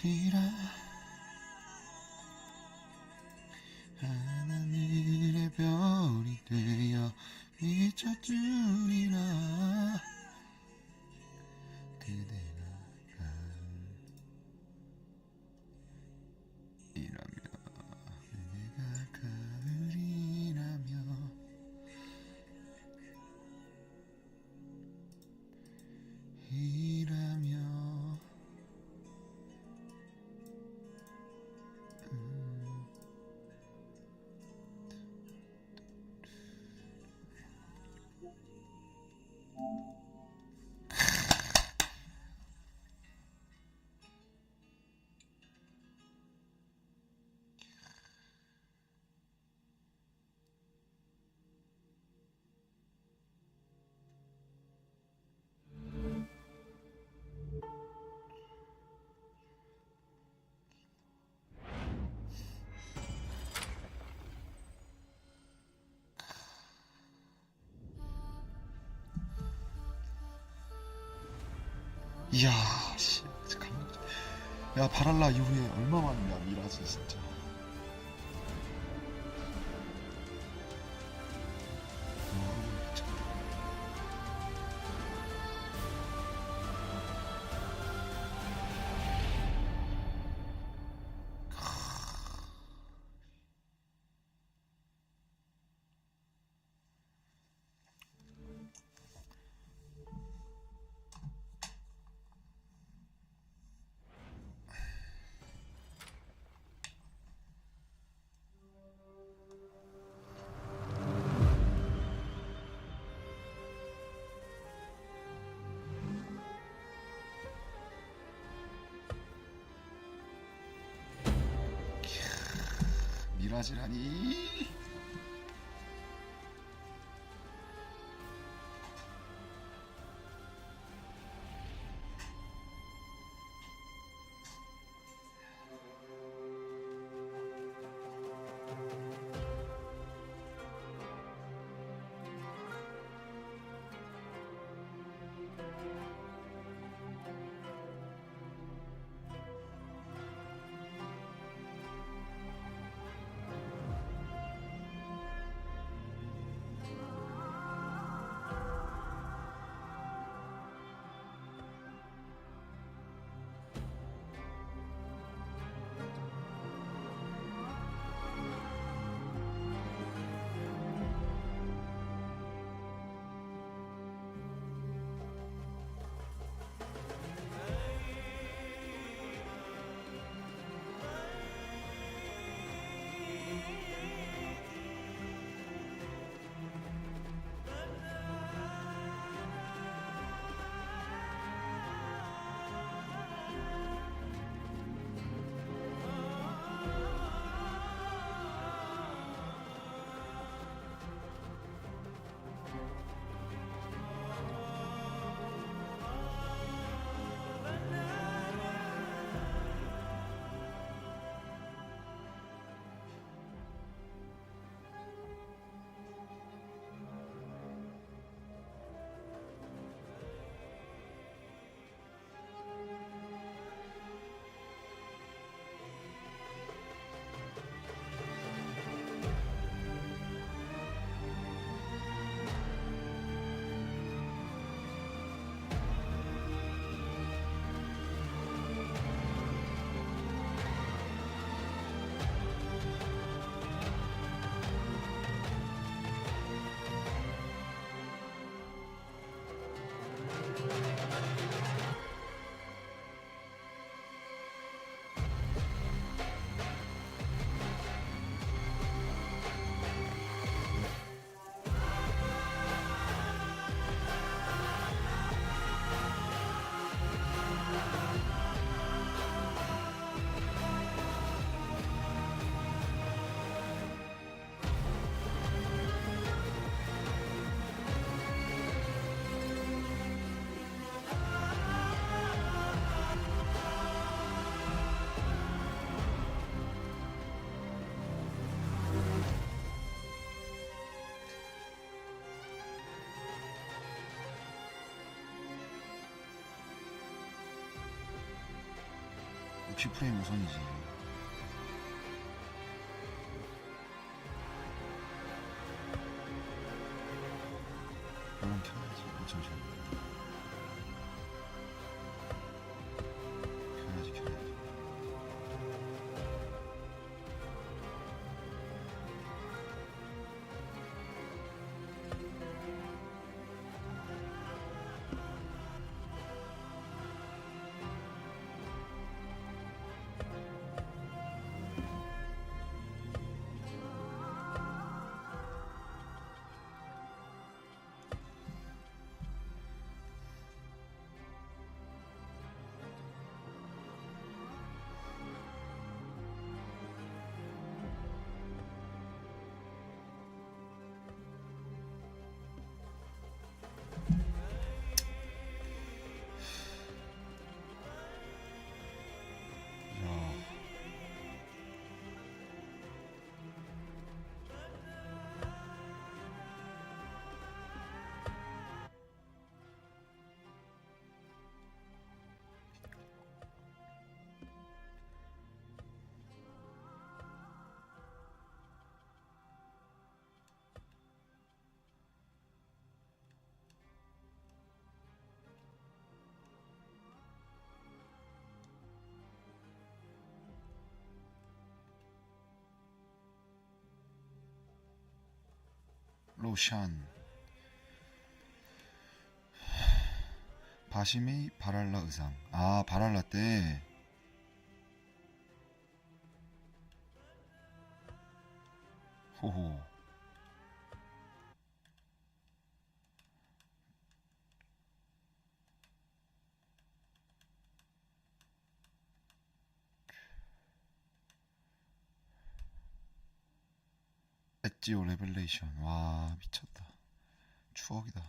되리라 하늘의 별이 되어 비춰주리라 그대가 가을이라며 내가 가을이라며 이라며 이야 씨 잠깐만 야 바랄라 이후에 얼마만이야 미라지 진짜 미라지라니 60프레임 우선이지. 별로 켜야지. 잠시만. 켜야지. 로샨 바심의 바랄라 의상. 아, 바랄라 때. 호호. 엣지오 레벨레이션. 와, 미쳤다. 추억이다.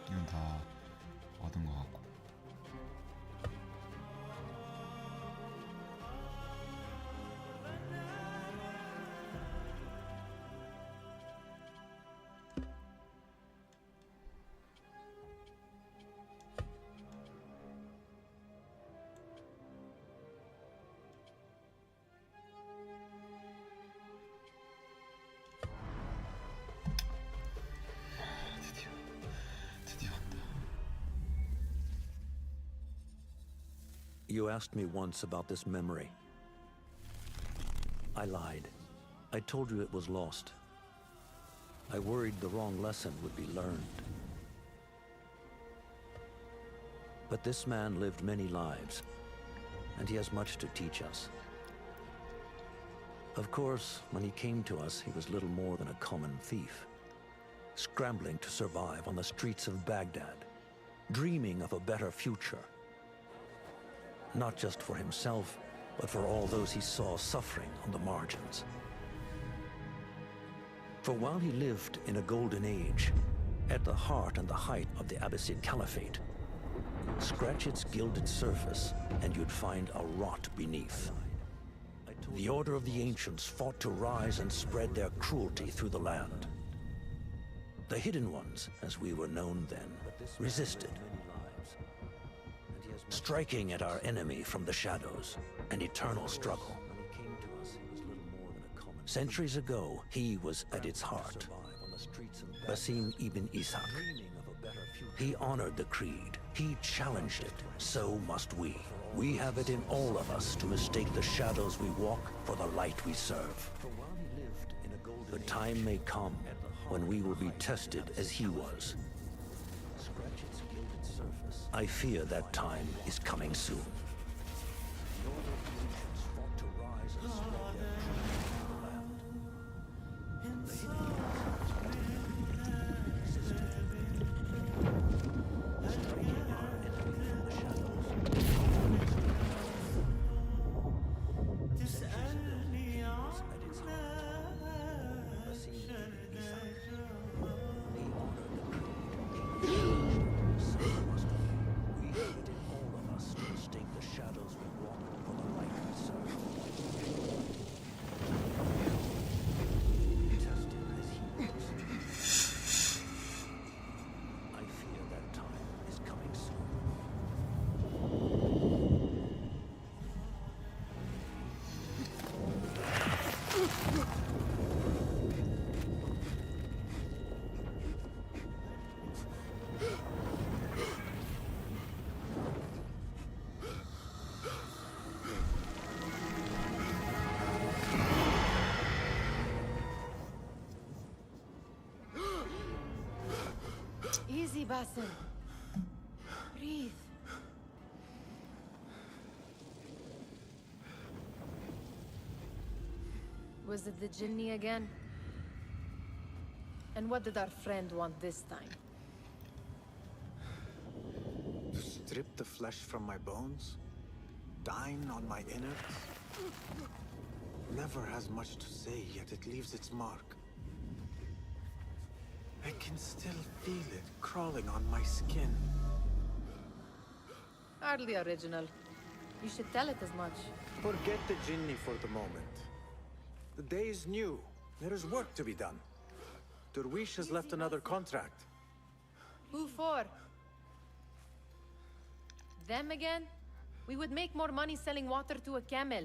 이건 다 얻은 것 같고. You asked me once about this memory. I lied. I told you it was lost. I worried the wrong lesson would be learned. But this man lived many lives, and he has much to teach us. Of course, when he came to us, he was little more than a common thief, scrambling to survive on the streets of Baghdad, dreaming of a better future. Not just for himself, but for all those he saw suffering on the margins. For while he lived in a golden age, at the heart and the height of the Abbasid Caliphate, scratch its gilded surface and you'd find a rot beneath. The Order of the Ancients fought to rise and spread their cruelty through the land. The Hidden Ones, as we were known then, resisted, striking at our enemy from the shadows, an eternal struggle. Centuries ago, he was at its heart, Basim ibn Ishaq. He honored the creed, he challenged it, so must we. We have it in all of us to mistake the shadows we walk for the light we serve. The time may come when we will be tested as he was. I fear that time is coming soon. Easy, Basim. Breathe. Was it the Jinni again? And what did our friend want this time? To strip the flesh from my bones? Dine on my innards? Never has much to say, yet it leaves its mark. I can still feel it crawling on my skin. Hardly original. You should tell it as much. Forget the Jinni for the moment. The day is new. There is work to be done. Derwish has left another contract. Who for? Them again? We would make more money selling water to a camel.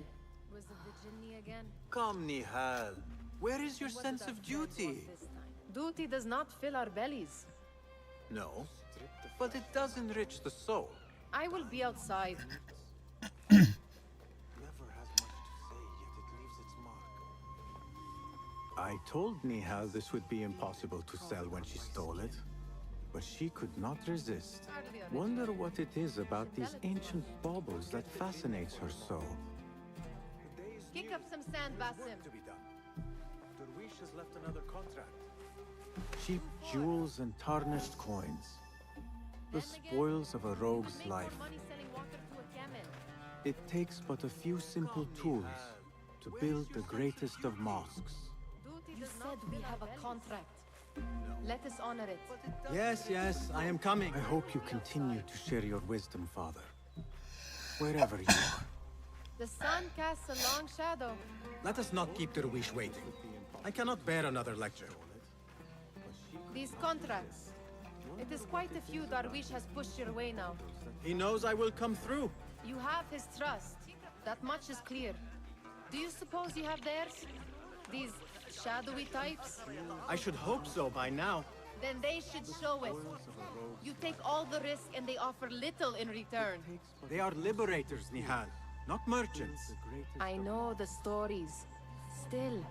Was it the Jinni again? Come, Nihal. Where is your What sense did our of friend duty? want this time? Duty does not fill our bellies. No, but it does enrich the soul. I will be outside. Never has much to say, yet it leaves its mark. I told Nihal this would be impossible to sell when she stole it, but she could not resist. Hardly original. Wonder what it is about these ancient baubles that fascinates her so. Kick up some sand, Basim. To be done. Derwish has left another contract. Cheap jewels and tarnished coins. The spoils of a rogue's Make life. more money selling water to a camel. It takes but a few simple tools to build the greatest of mosques. Duty does not we have a contract. Let us honor it. Yes, I am coming. I hope you continue to share your wisdom, Father. Wherever you are. The sun casts a long shadow. Let us not keep Derwish waiting. I cannot bear another lecture. These contracts. It is quite a few Darwish has pushed your way now. He knows I will come through. You have his trust. That much is clear. Do you suppose you have theirs? These shadowy types? I should hope so by now. Then they should show it. You take all the risk and they offer little in return. They are liberators, Nihal, not merchants. I know the stories. Still,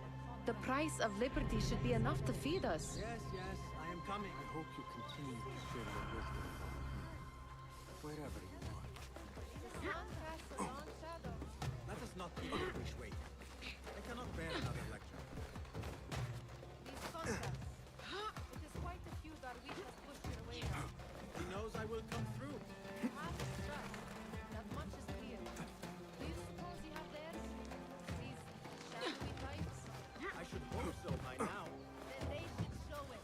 the price of liberty should be enough to feed us. Yes, I am coming. I hope you continue to share your wisdom, wherever you are. The sun casts a long shadow. Let us not keep Derwish waiting. I cannot bear another lecture. These contracts. It is quite a few Darwish has pushed your way now. He knows I will come through. You have his trust. That much is clear. Do you suppose you have theirs? These shadowy types? I should hope so by now. Then they should show it.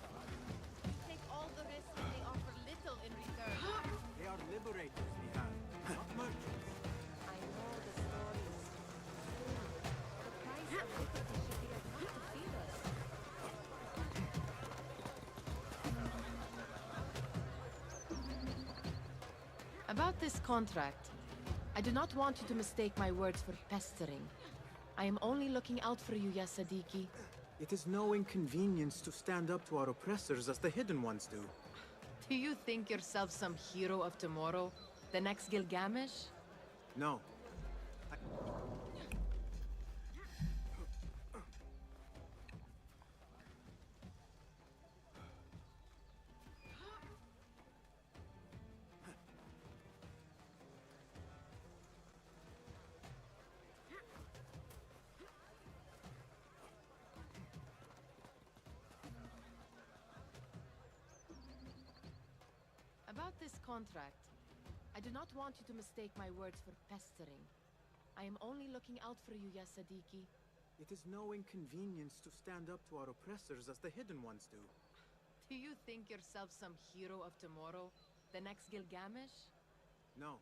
You take all the risk and they offer little in return. They are liberators, Nihal, not merchants. I know the stories. The price of liberty should be enough to feed us. About this contract, I do not want you to mistake my words for pestering. I am only looking out for you, Ya Sadiki. It is no inconvenience to stand up to our oppressors as the Hidden Ones do. Do you think yourself some hero of tomorrow? The next Gilgamesh? No. About this contract, I do not want you to mistake my words for pestering. I am only looking out for you, Ya Sadiki. It is no inconvenience to stand up to our oppressors as the Hidden Ones do. Do you think yourself some hero of tomorrow? The next Gilgamesh? No.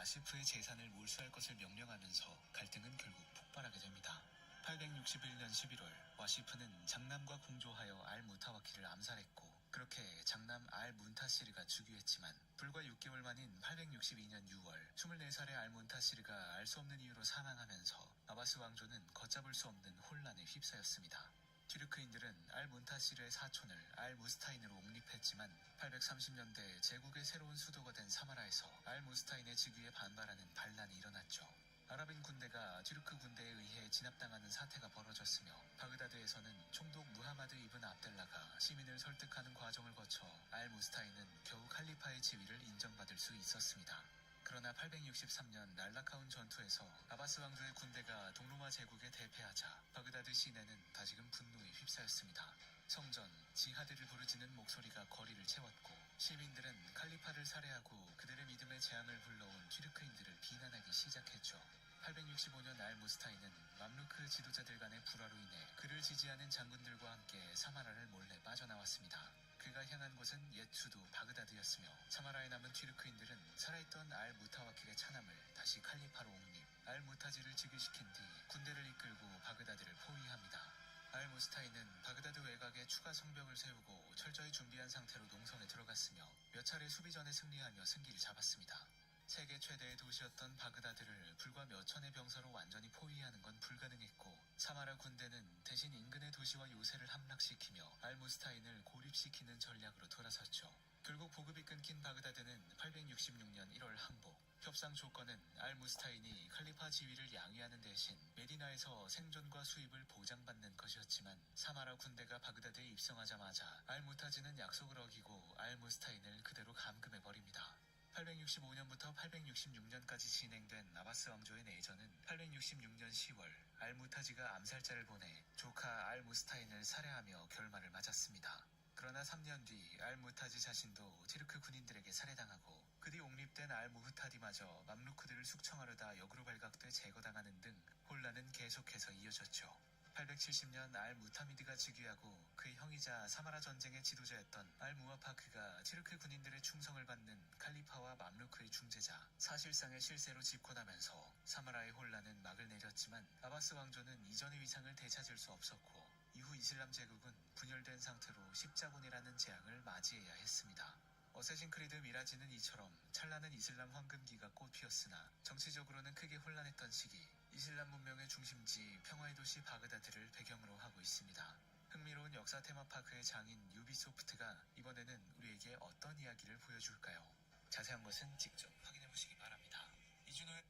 와시프의 재산을 몰수할 것을 명령하면서 갈등은 결국 폭발하게 됩니다. 861년 11월 와시프는 장남과 공조하여 알-무타와키를 암살했고 그렇게 장남 알-문타시르가 즉위했지만 불과 6개월 만인 862년 6월 24살의 알-문타시르가 알 수 없는 이유로 사망하면서 아바스 왕조는 걷잡을 수 없는 혼란에 휩싸였습니다. 튀르크인들은 알-문타시르의 사촌을 알-무스타인으로 옹립했지만 830년대 제국의 새로운 수도가 된 사마라에서 알-무스타인의 즉위에 반발하는 반란이 일어났죠. 아랍인 군대가 튀르크 군대에 의해 진압당하는 사태가 벌어졌으며 바그다드에서는 총독 무하마드 이븐 압델라가 시민을 설득하는 과정을 거쳐 알-무스타인은 겨우 칼리파의 지위를 인정받을 수 있었습니다. 그러나 863년 날라카운 전투에서 아바스 왕조의 군대가 동로마 제국에 대패하자 바그다드 시내는 다시금 분노에 휩싸였습니다. 성전, 지하드를 부르짖는 목소리가 거리를 채웠고 시민들은 칼리파를 살해하고 그들의 믿음의 재앙을 불러온 튀르크인들을 비난하기 시작했죠. 865년 알-무스타인은 맘루크 지도자들 간의 불화로 인해 그를 지지하는 장군들과 함께 사마라를 몰래 빠져나왔습니다. 그가 향한 곳은 옛 수도 바그다드였으며 사마라에 남은 튀르크인들은 살아있던 알-무타와킬의 차남을 다시 칼리파로 옹립, 알-무타지를 즉위시킨 뒤 군대를 이끌고 바그다드를 포위합니다. 알-무스타인은 바그다드 외곽에 추가 성벽을 세우고 철저히 준비한 상태로 농성에 들어갔으며 몇 차례 수비전에 승리하며 승기를 잡았습니다. 세계 최대의 도시였던 바그다드를 불과 몇 천의 병사로 완전히 포위하는 건 불가능했고 사마라 군대는 대신 인근의 도시와 요새를 함락시키며 알-무스타인을 고립시키는 전략으로 돌아섰죠. 결국 보급이 끊긴 바그다드는 866년 1월 항복. 협상 조건은 알-무스타인이 칼리파 지위를 양위하는 대신 메디나에서 생존과 수입을 보장받는 것이었지만 사마라 군대가 바그다드에 입성하자마자 알-무타지는 약속을 어기고 알-무스타인을 그대로 감금해버립니다. 865년부터 866년까지 진행된 아바스 왕조의 내전은 866년 10월 알-무타지가 암살자를 보내 조카 알-무스타인을 살해하며 결말을 맞았습니다. 그러나 3년 뒤 알-무타지 자신도 티르크 군인들에게 살해당하고 그 뒤 옹립된 알-무흐타디마저 맘루크들을 숙청하려다 역으로 발각돼 제거당하는 등 혼란은 계속해서 이어졌죠. 870년 알-무타미드가 즉위하고 그의 형이자 사마라 전쟁의 지도자였던 알-무아파크가 티르크 군인들의 충성을 받는 칼리파와 맘루크의 중재자, 사실상의 실세로 집권하면서 사마라의 혼란은 막을 내렸지만 아바스 왕조는 이전의 위상을 되찾을 수 없었고 이후 이슬람 제국은 분열된 상태로 십자군이라는 재앙을 맞이해야 했습니다. 어쌔신크리드 미라지는 이처럼 찬란한 이슬람 황금기가 꽃피었으나 정치적으로는 크게 혼란했던 시기, 이슬람 문명의 중심지 평화의 도시 바그다드를 배경으로 하고 있습니다. 흥미로운 역사 테마파크의 장인 유비소프트가 이번에는 우리에게 어떤 이야기를 보여줄까요? 자세한 것은 직접 확인해보시기 바랍니다. 이준호의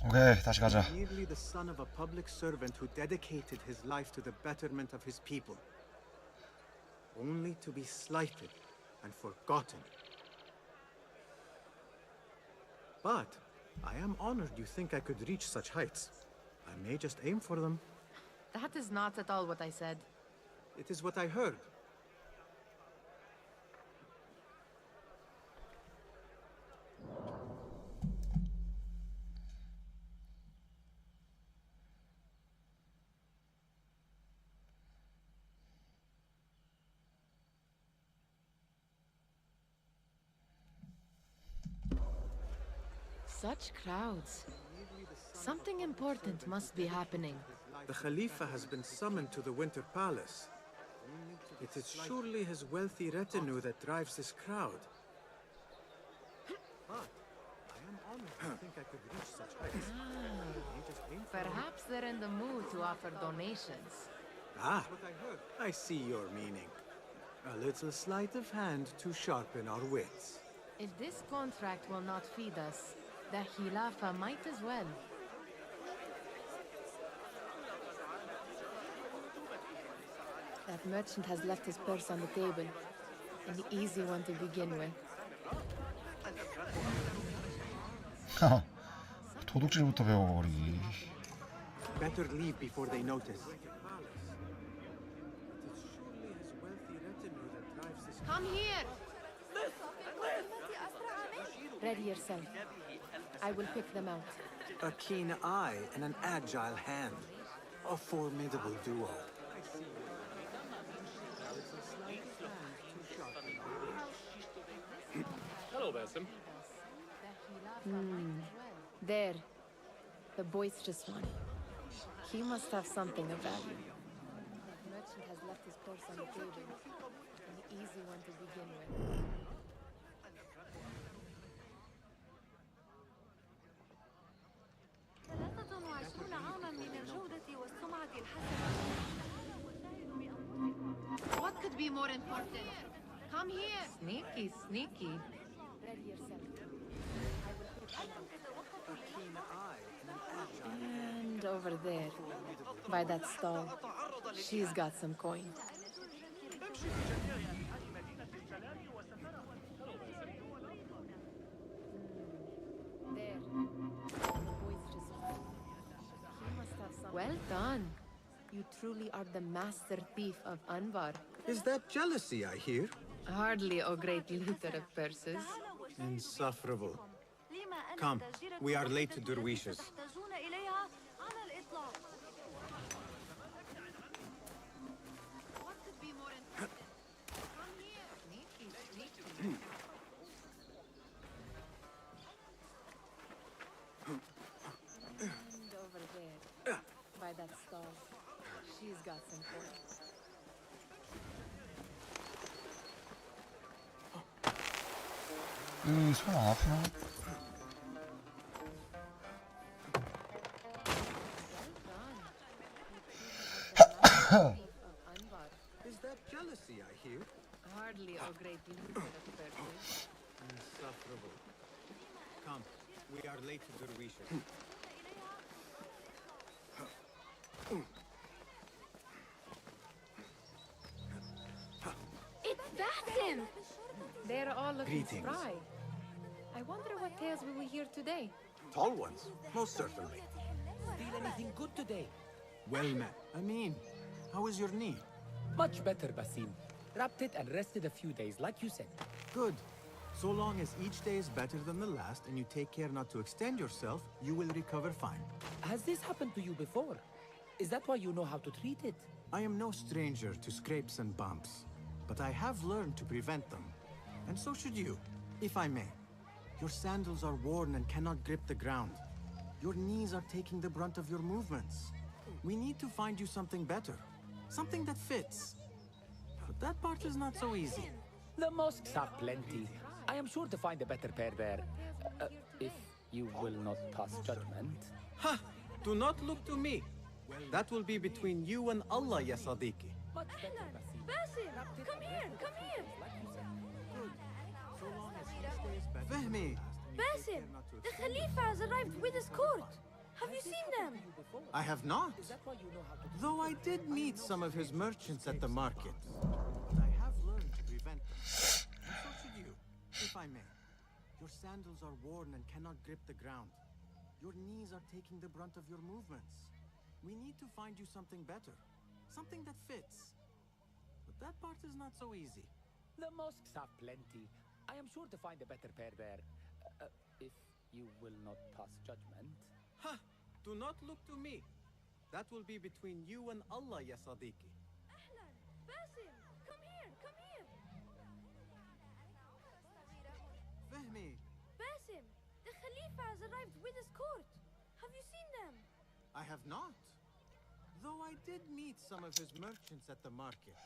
오케이, 다시 가자. Merely the son of a public servant who dedicated his life to the betterment of his people. only to be slighted and forgotten. But I am honored you think I could reach such heights. I may just aim for them. That is not at all what I said. It is what I heard. Such crowds. Something important must be happening. The Khalifa has been summoned to the Winter Palace. It is surely his wealthy retinue that drives this crowd. But I am honored to think I could reach such heights. Perhaps they're in the mood to offer donations. Ah, I see your meaning. A little sleight of hand to sharpen our wits. If this contract will not feed us, the Khilafah might as well. That merchant has left his purse on the table. An easy one to begin with. 도둑질부터 배워버리기. Better leave before they notice. Come here! Ready yourself. I will pick them out. A keen eye and an agile hand. A formidable duo. Hello, Basim. There. The boisterous one. He must have something of value. That merchant has left his purse on the table. An easy one to begin with. What could be more important? Come here! Sneaky, sneaky. Ready yourself. And over there, by that stall, she's got some coin. There. The boisterous one. He must have some. Well done. You truly are the master thief of Anbar. Is that jealousy I hear? Hardly a great looter of purses. Insufferable. Come, we are late to Derwishes. What could be more important? Come here. Sneaky, sneaky. And over there, by that stall, she's got some coin. 손 안 아프나? Is that jealousy I hear? Hardly a great looter of purses. Insufferable. Come, we are late to Derwishes. It's Basim! They're all looking Greetings. spry. I wonder what tales we will hear today. Tall ones, most certainly. Feel anything good today? Well met. I mean, how is your knee? Much better, Basim. Wrapped it and rested a few days, like you said. Good. So long as each day is better than the last and you take care not to extend yourself, you will recover fine. Has this happened to you before? Is that why you know how to treat it? I am no stranger to scrapes and bumps, but I have learned to prevent them. And so should you, if I may. Your sandals are worn and cannot grip the ground. Your knees are taking the brunt of your movements. We need to find you something better. Something that fits. But that part is not so easy. The mosques are plenty. I am sure to find a better pair there. If you will not pass judgment. Ha! Do not look to me. That will be between you and Allah, ya Sadiqi. Much better, Basim. Basim, come here, come here. Fehmi! Basim, the Khalifa has arrived with his court. Have you seen them? I have not. Is that why you know how to Though I did meet some of his merchants at the market. But I have I may. Your sandals are worn and cannot grip the ground. Your knees are taking the brunt of your movements. We need to find you something better. Something that fits. But that part is not so easy. The mosques have plenty. I am sure to find a better pair there. If you will not pass judgment. Ha! Do not look to me. That will be between you and Allah, ya Sadiqi. Ahlan, Basim, come here, come here. Fahmi, Basim, the Khalifa has arrived with his court. Have you seen them? I have not. Though I did meet some of his merchants at the market.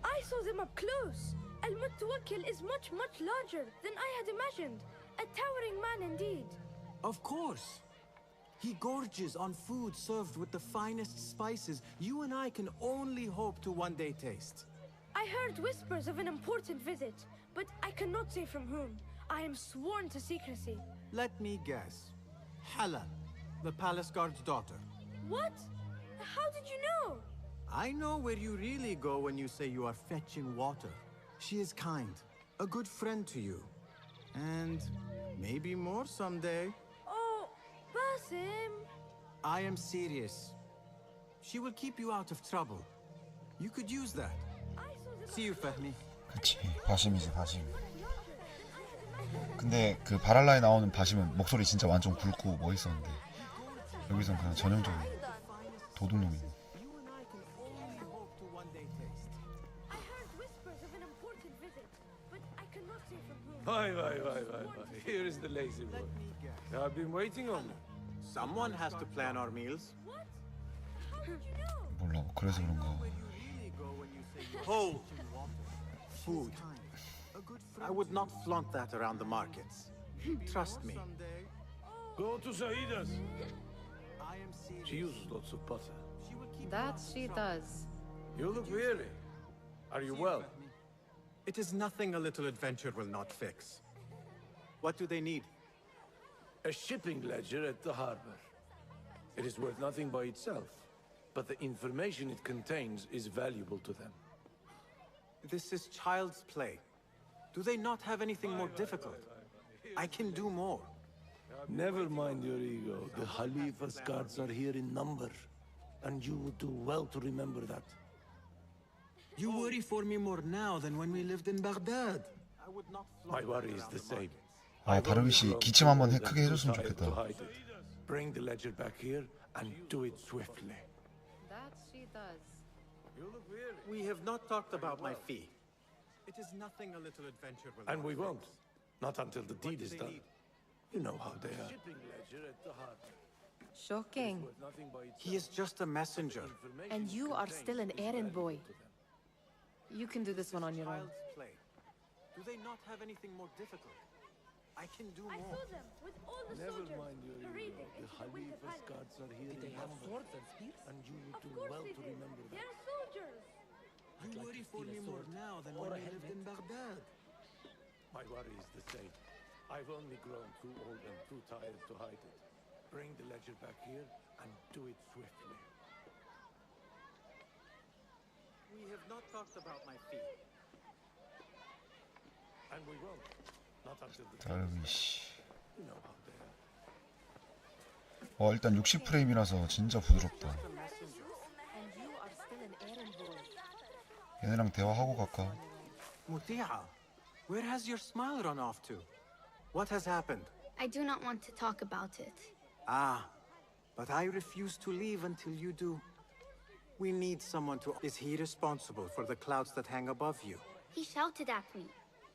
I saw them up close. Al-Mutawakkil is much, much larger than I had imagined. A towering man indeed. Of course. He gorges on food served with the finest spices you and I can only hope to one day taste. I heard whispers of an important visit, but I cannot say from whom. I am sworn to secrecy. Let me guess. Hala, the palace guard's daughter. What? How did you know? I know where you really go when you say you are fetching water. She is kind, a good friend to you. And maybe more someday. Oh, Basim. I am serious. She will keep you out of trouble. You could use that. I saw them See you, Fahmi. 그치, 바심이지, 바심. 근데 그 바랄라에 나오는 바심은 목소리 진짜 완전 굵고 멋있었는데 여기선 그냥 전형적인 도둑놈이네. You and I can only hope to one day taste. I heard whispers of an important visit, but I cannot say from whom. Vay. Here is the lazy Let boy. me guess. I've been waiting on you. Someone has to plan our meals. What? How did you know? 몰라, 그래서 그런가. Where you really go when you say you are Hold. fetching water. Food. A good friend I would to not you. flaunt that around the markets. Trust me. Someday. Go to Saida's. I am serious. She uses lots of butter. She will keep That you out of she trouble. does. You look weary. Are you well? It is nothing a little adventure will not fix. What do they need? A shipping ledger at the harbor. It is worth nothing by itself, but the information it contains is valuable to them. This is child's play. Do they not have anything more difficult? I can do more. Never mind your ego. The Khalifa's guards are here in number, and you would do well to remember that. You worry for me more now than when we lived in Baghdad. I would not My flaunt worry that is around the the same. markets. 아, 다르비씨 기침 한번 크게 해줬으면 Too tired 좋겠다. to hide it. Bring the ledger back here, and do it swiftly. That she does. You look weary. We have not talked about my fee. It is nothing a little adventure will And we not won't. fix. Not until the deed do is they done. need? You know how they are. Shipping ledger at the harbor. Shocking. Worth nothing by itself. He is just a messenger. Information And you are still an contains is errand boy. valuable to them. You can do this one on your own. Child's play. Do they not have anything more difficult? I can do I more. saw them with all the Never soldiers mind your raiding the into the Winter Khalifa's Palace. guards are here Did they in have number, swords and spears? and you would Of do course well they to did. remember that. They're soldiers. You I'd like worry to for steal me a more sword now than or when a you lived in helmet. Baghdad. My worry is the same. I've only grown too old and too tired to hide it. Bring the ledger back here and do it swiftly. We have not talked about my fee. And we won't. Not until the 달비 씨. You know how they are. 일단 60프레임이라서 진짜 부드럽다. A messenger. And you are still an errand boy. 얘네랑 대화하고 갈까? Muti'a, where has your smile run off to? What has happened? I do not want to talk about it. Ah, but I refuse to leave until you do. We need someone to... Is he responsible for the clouds that hang above you? He shouted at me,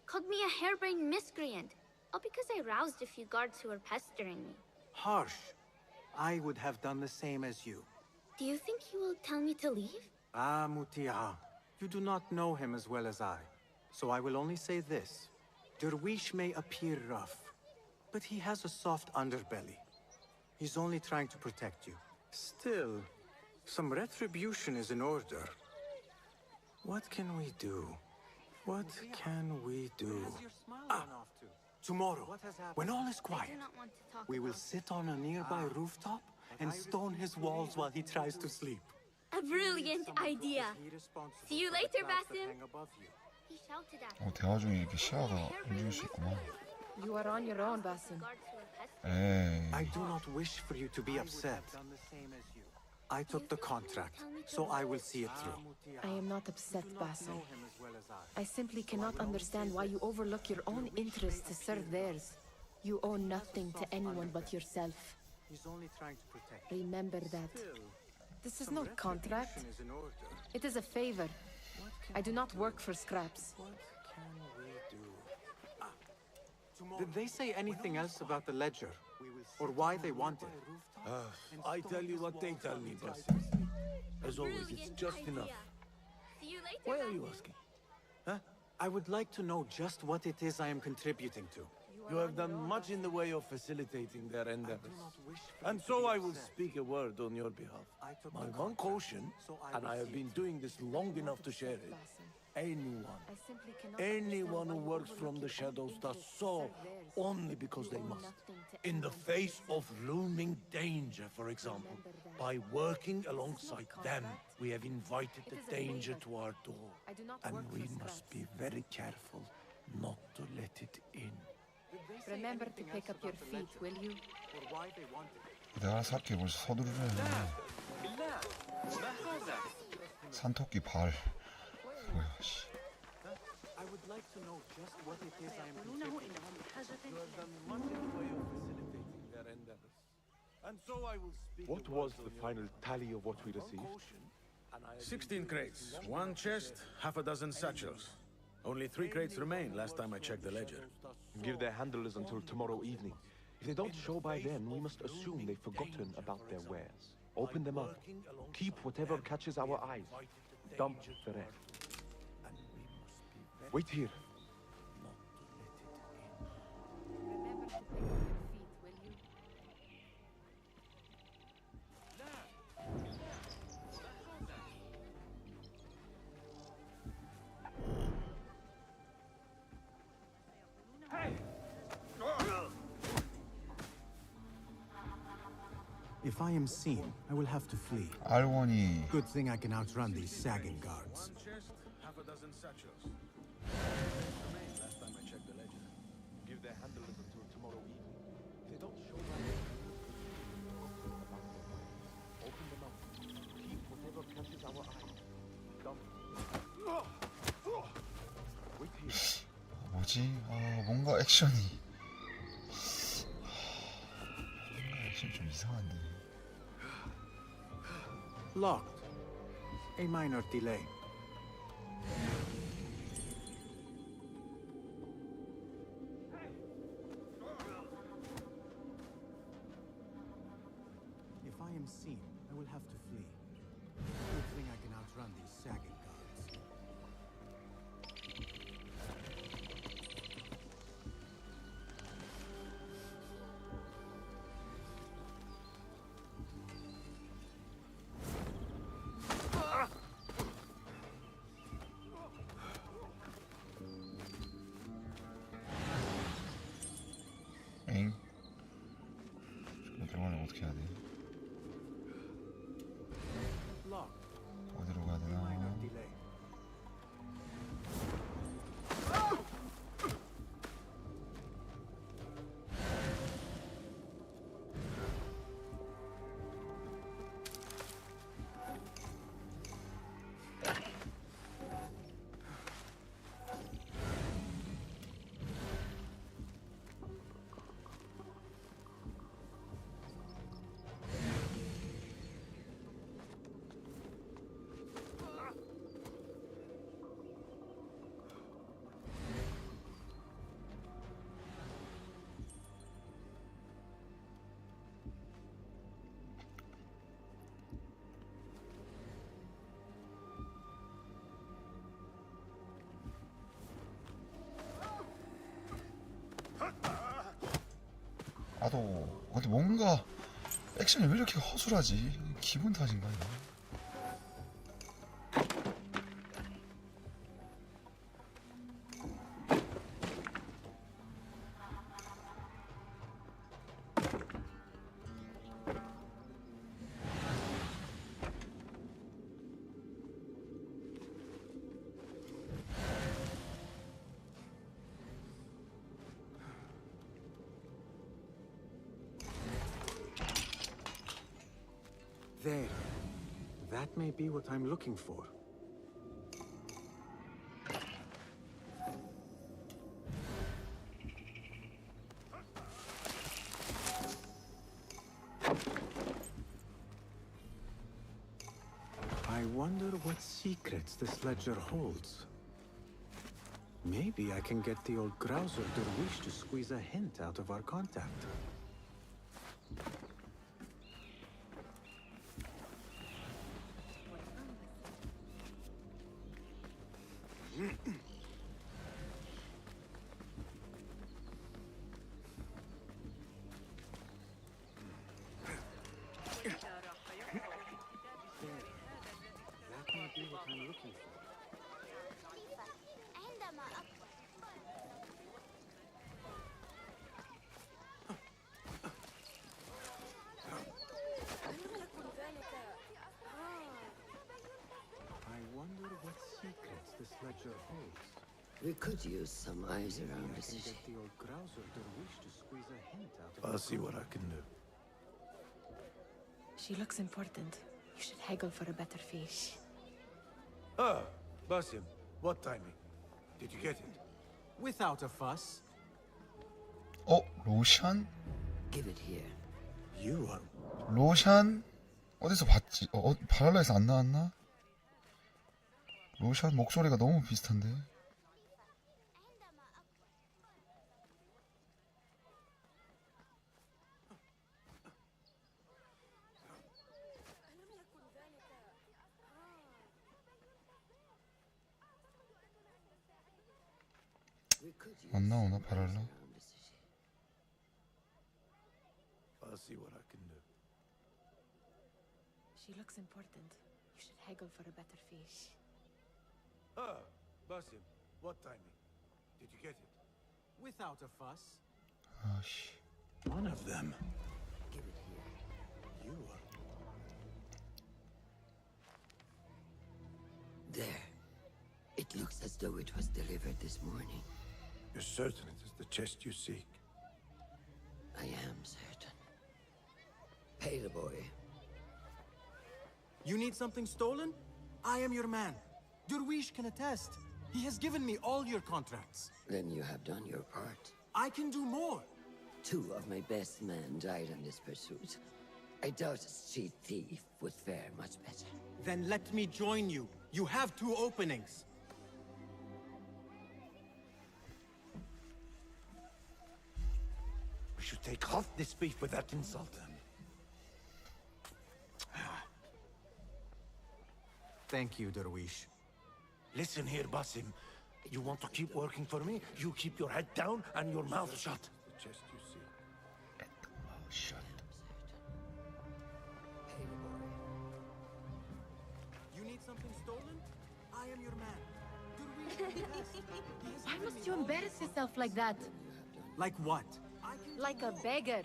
called me a harebrained miscreant, all because I roused a few guards who were pestering me. Harsh. I would have done the same as you. Do you think he will tell me to leave? Ah, Muti'a, you do not know him as well as I. So I will only say this. Derwish may appear rough, but he has a soft underbelly. He's only trying to protect you. Still, some retribution is in order. What can we do? What can we do? Tomorrow, when all is I quiet, do not want to talk we will about sit on a nearby rooftop and stone his walls while he tries to sleep. it. A brilliant idea. See you later, Basim. He shouted at me. 대화 중에 이렇게 시야가 움직일 수 있구나. You are on your own, Basim. Guards who were pestering I 에이. do not wish for you to be upset. I took the contract, so I will see it through. I am not upset, Basim. I simply cannot understand why you overlook your own interests to serve theirs. You owe nothing to anyone but yourself. He's only trying to protect you. Remember that. This is no contract. Retribution is in order. It is a favor. I do not work for scraps. What can we do? Did they say anything else about the ledger? Or why they want it? I tell you what they tell me, Basim. As always, it's Brilliant just idea. enough. See you later, Why are you Basim. asking? I would like to know just what it is I am contributing to. You have done much in the way of facilitating their endeavors. And so I will speak a word on your behalf. My one caution, and I have been doing this long enough to share it. Anyone, I simply cannot anyone who understand why you works overlook from the your own shadows does interests to so serve theirs. only because they You owe must. nothing to In the anyone but face yourself. of looming danger, for example. Remember that. By working alongside them, contract. we have invited It the is a danger favor. to our door. I do not And work we for must scraps. be very careful not to let it in. Remember to pick up your feet, will you? Or why they want it. 내가 알아서 할게. 벌써 서두르네. 산토끼 발. 뭐야 씨. I would like to know just what it is I am contributing to. You have done much in the way of facilitating their endeavors. And so I will speak. What was the final tally of what we received? 16 crates, 1 chest, half a dozen satchels. Only 3 crates remain last time I checked the ledger. Give their handlers until tomorrow evening. If they don't show by then, we must assume they've forgotten about their wares. Open them up. Keep whatever catches our eyes. Dump the rest. Wait here. Remember to pick up your feet, will you? If I am seen, I will have to flee. R1이 Good thing I can outrun these sagging guards. 1 chest, half a dozen satchels. Remain last time I checked the ledger. Give their handlers until tomorrow evening. If they don't show by then, open them up. Keep whatever catches our eyes. Dump. Wait here. 뭐지? 뭔가 액션이 뭔가 액션이 좀 이상한데. Locked. A minor delay. If I am seen, I will have to flee. Good thing I can outrun these sagging guards. 엥? 이번엔 어떻게 해야 돼? 어디로 가야 되나? 나도 근데 뭔가 액션이 왜 이렇게 허술하지? 기분 탓인가 이거? There. That may be what I'm looking for. I wonder what secrets this ledger holds. Maybe I can get the old grouser Derwish to squeeze a hint out of our contact. We could use some eyes around the city. I'll see what I can do. She looks important. You should haggle for a better fish. Ah, Basim, what timing? Did you get it? Without a fuss. 로션? Give it here. You are... 로션? 어디서 봤지? 바랄라에서 안 나왔나? 로션 목소리가 너무 비슷한데? 안 나오나 바랄라? I'll see what I can do. She looks important. You should haggle for a better fish. Ah, Basim, what timing? Did you get it? Without a fuss. 아씨. One of them. Give it here. You are... There. It looks as though it was delivered this morning. You're certain it is the chest you seek? I am certain. Pay the boy. You need something stolen? I am your man. Derwish can attest. He has given me all your contracts. Then you have done your part. I can do more. 2 of my best men died in this pursuit. I doubt a street thief would fare much better. Then let me join you. You have 2 openings. We should take off this beef without insulting. Thank you, Derwish. Listen here, Basim. You want to keep working for me? You keep your head down and your mouth shut. The chest you see. Oh, shut. You need something stolen? I am your man. Derwish is the best. He has Why given must me you all embarrass the- yourself like that? Like what? Like a beggar.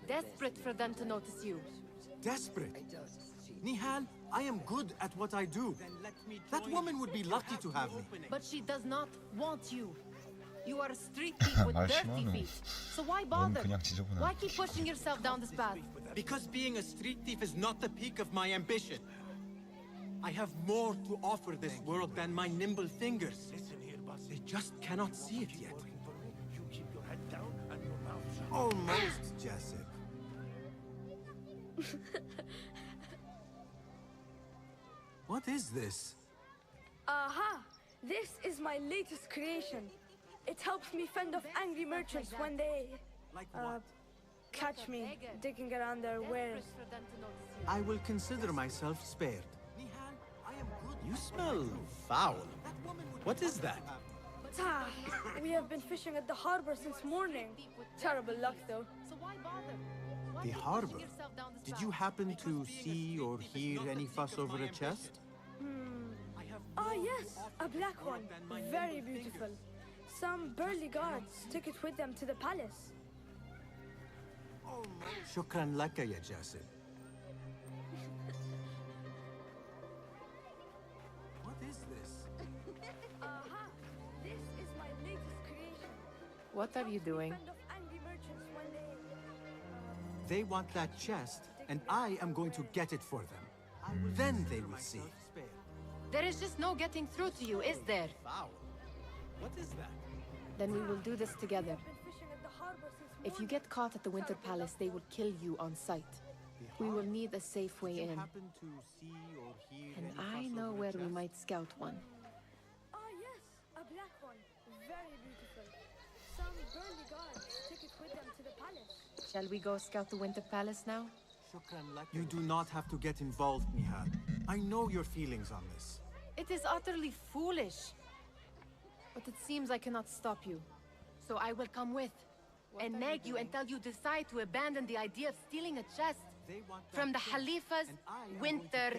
Desperate for them to notice you. Desperate. Nihal, I am good at what I do. That woman would be lucky to have me. But she does not want you. You are a street thief with dirty 말심하노. feet. So why 넌 bother? 그냥 지저분한. Why keep pushing yourself down this path? Because being a street thief is not the peak of my ambition. I have more to offer this world than my nimble fingers. They just cannot see it yet. You keep your head down and your mouth shut. Almost, Jessup. What is this? Aha! This is my latest creation. It helps me fend off angry merchants when they Like what? catch me digging around their wares. Desperate for them to notice you. I will consider myself spared. You smell foul. What is that? Ah, we have been fishing at the harbor since morning. Terrible luck, though. So why bother? Why The keep harbor? pushing yourself down this Did path? you happen to see or hear any fuss over a chest? Ah, yes, a black one. Very beautiful. Some burly guards took it with them to the palace. Shukran laka, ya Jessup. What is this? Aha! This is my latest creation. What are you doing? Fend off angry merchants when They want that chest, and I am going to get it for them. Then they will see. There is just no getting through to you, is there? Foul. What is that? Then we will do this together. been fishing at the harbor since If you get caught at the Winter Palace, they will kill you on sight. We will need a safe way in. Happen to see or hear And any I fuss know over a where we chest? might scout one. Ah, yes, a black one. Very beautiful. Some burly guards took it with them to the palace. Shall we go scout the Winter Palace now? You do not have to get involved, Nihal. I know your feelings on this. It is utterly foolish. But it seems I cannot stop you. So I will come with. And nag you until you decide to abandon the idea of stealing a chest from the Khalifa's Winter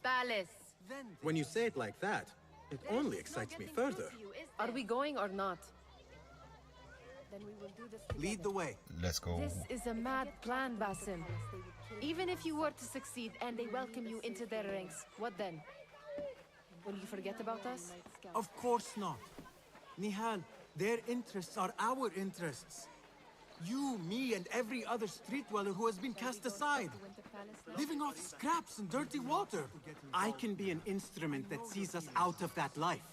Palace. When you say it like that, it only excites me further. Are we going or not? Then we will do this together. Lead the way. Let's go. This is a mad plan, Basim. Even if you were to succeed and they welcome you into their ranks, what then? Will you forget about us? Of course not. Nihal, their interests are our interests. You, me, and every other street dweller who has been cast aside. Living off scraps and dirty water. I can be an instrument that sees us out of that life.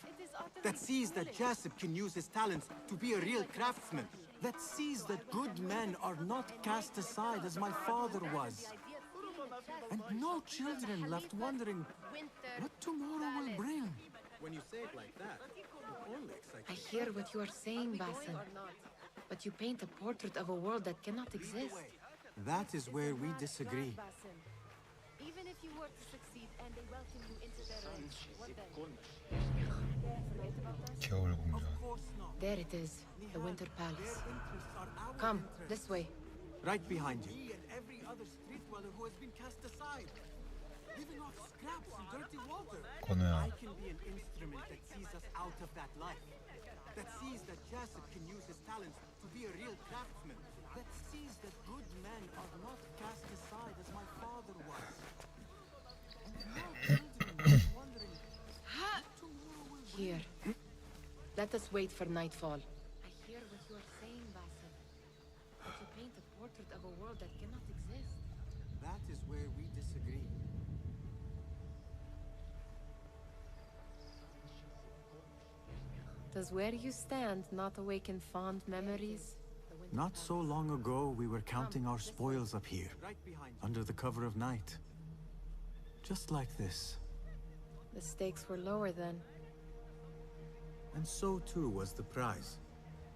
That sees that Jessup can use his talents to be a real craftsman. That sees that good men are not cast aside as my father was. And no children left wondering what tomorrow will bring. When you say it like that, it only excites I hear what you are saying, Basim. But you paint a portrait of a world that cannot exist. That is where we disagree. Even if you were to succeed and they welcome you into their ranks, what then? 겨울 공전. There it is, the Winter Palace. Come, this way. Right behind you. Me and every other street dweller who has been cast aside. Living off scraps and dirty water. 건우야. I can be an instrument that sees us out of that life. That sees that Jessup can use his talents to be a real craftsman. That sees that good men are not cast aside as my father was. And no children left wondering what tomorrow will bring. Here. Let us wait for nightfall. I hear what you are saying, Basim. But you paint a portrait of a world that cannot exist. That is where we disagree. Does where you stand not awaken fond memories? Not so long ago, we were counting our spoils up here, under the cover of night. Just like this. The stakes were lower then. And so too was the prize.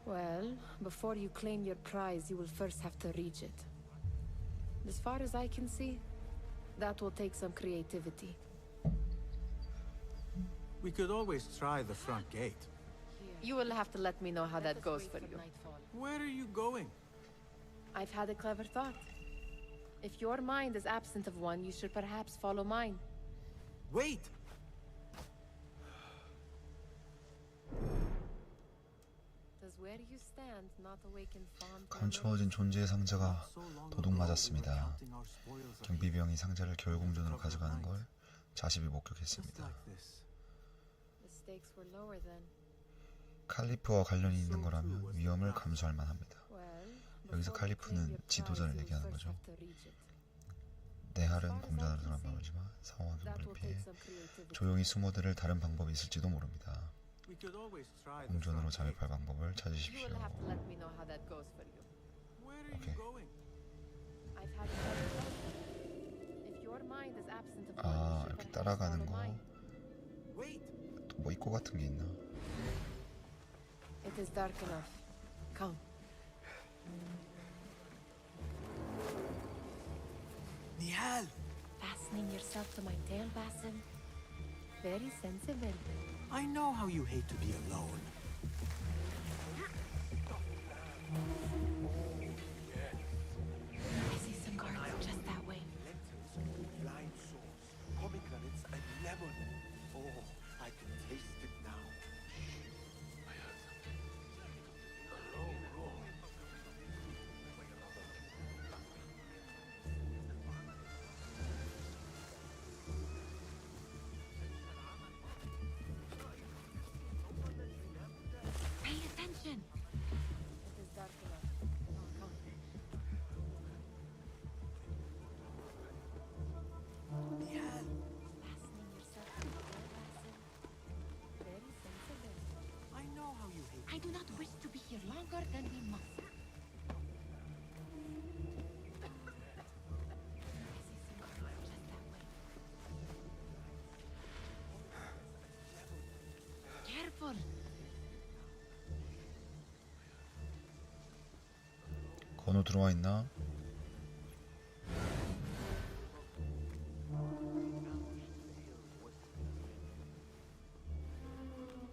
Well, before you claim your prize, you will first have to reach it. As far as I can see, that will take some creativity. We could always try the front gate. You will have to let me know how that goes for you. Where are you going? I've had a clever thought. If your mind is absent of one, you should perhaps follow mine. Wait! Does where you stand not awaken fond 감추어진 존재의 상자가 도둑 맞았습니다. 경비병이 상자를 겨울궁전으로 가져가는 걸 자십이 목격했습니다. The stakes were lower then. 칼리프와 관련이 있는 거라면 위험을 감수할 만합니다. 여기서 칼리프는 지도자를 얘기하는 거죠. 네할은 공전으로 돌아가지만 상황 경보를 피해 조용히 숨어들을 다른 방법이 있을지도 모릅니다. 공전으로 잠입할 방법을 찾으십시오. 오케이. 아, 이렇게 따라가는 거. 또 뭐 입구 같은 게 있나? It is dark enough. Come. Nihal! Fastening yourself to my tail, Basim. Very sensible. I know how you hate to be alone. I see some guards just that way. Blind sauce, pomegranates, and lemon. Oh, I can taste it now. Pay attention. It is dark enough. Come. Nihal! Fastening yourself to my tail, Basim. Very sensible. I know how you hate I do not wish to be here longer than we must. Careful. 건우 들어와 있나?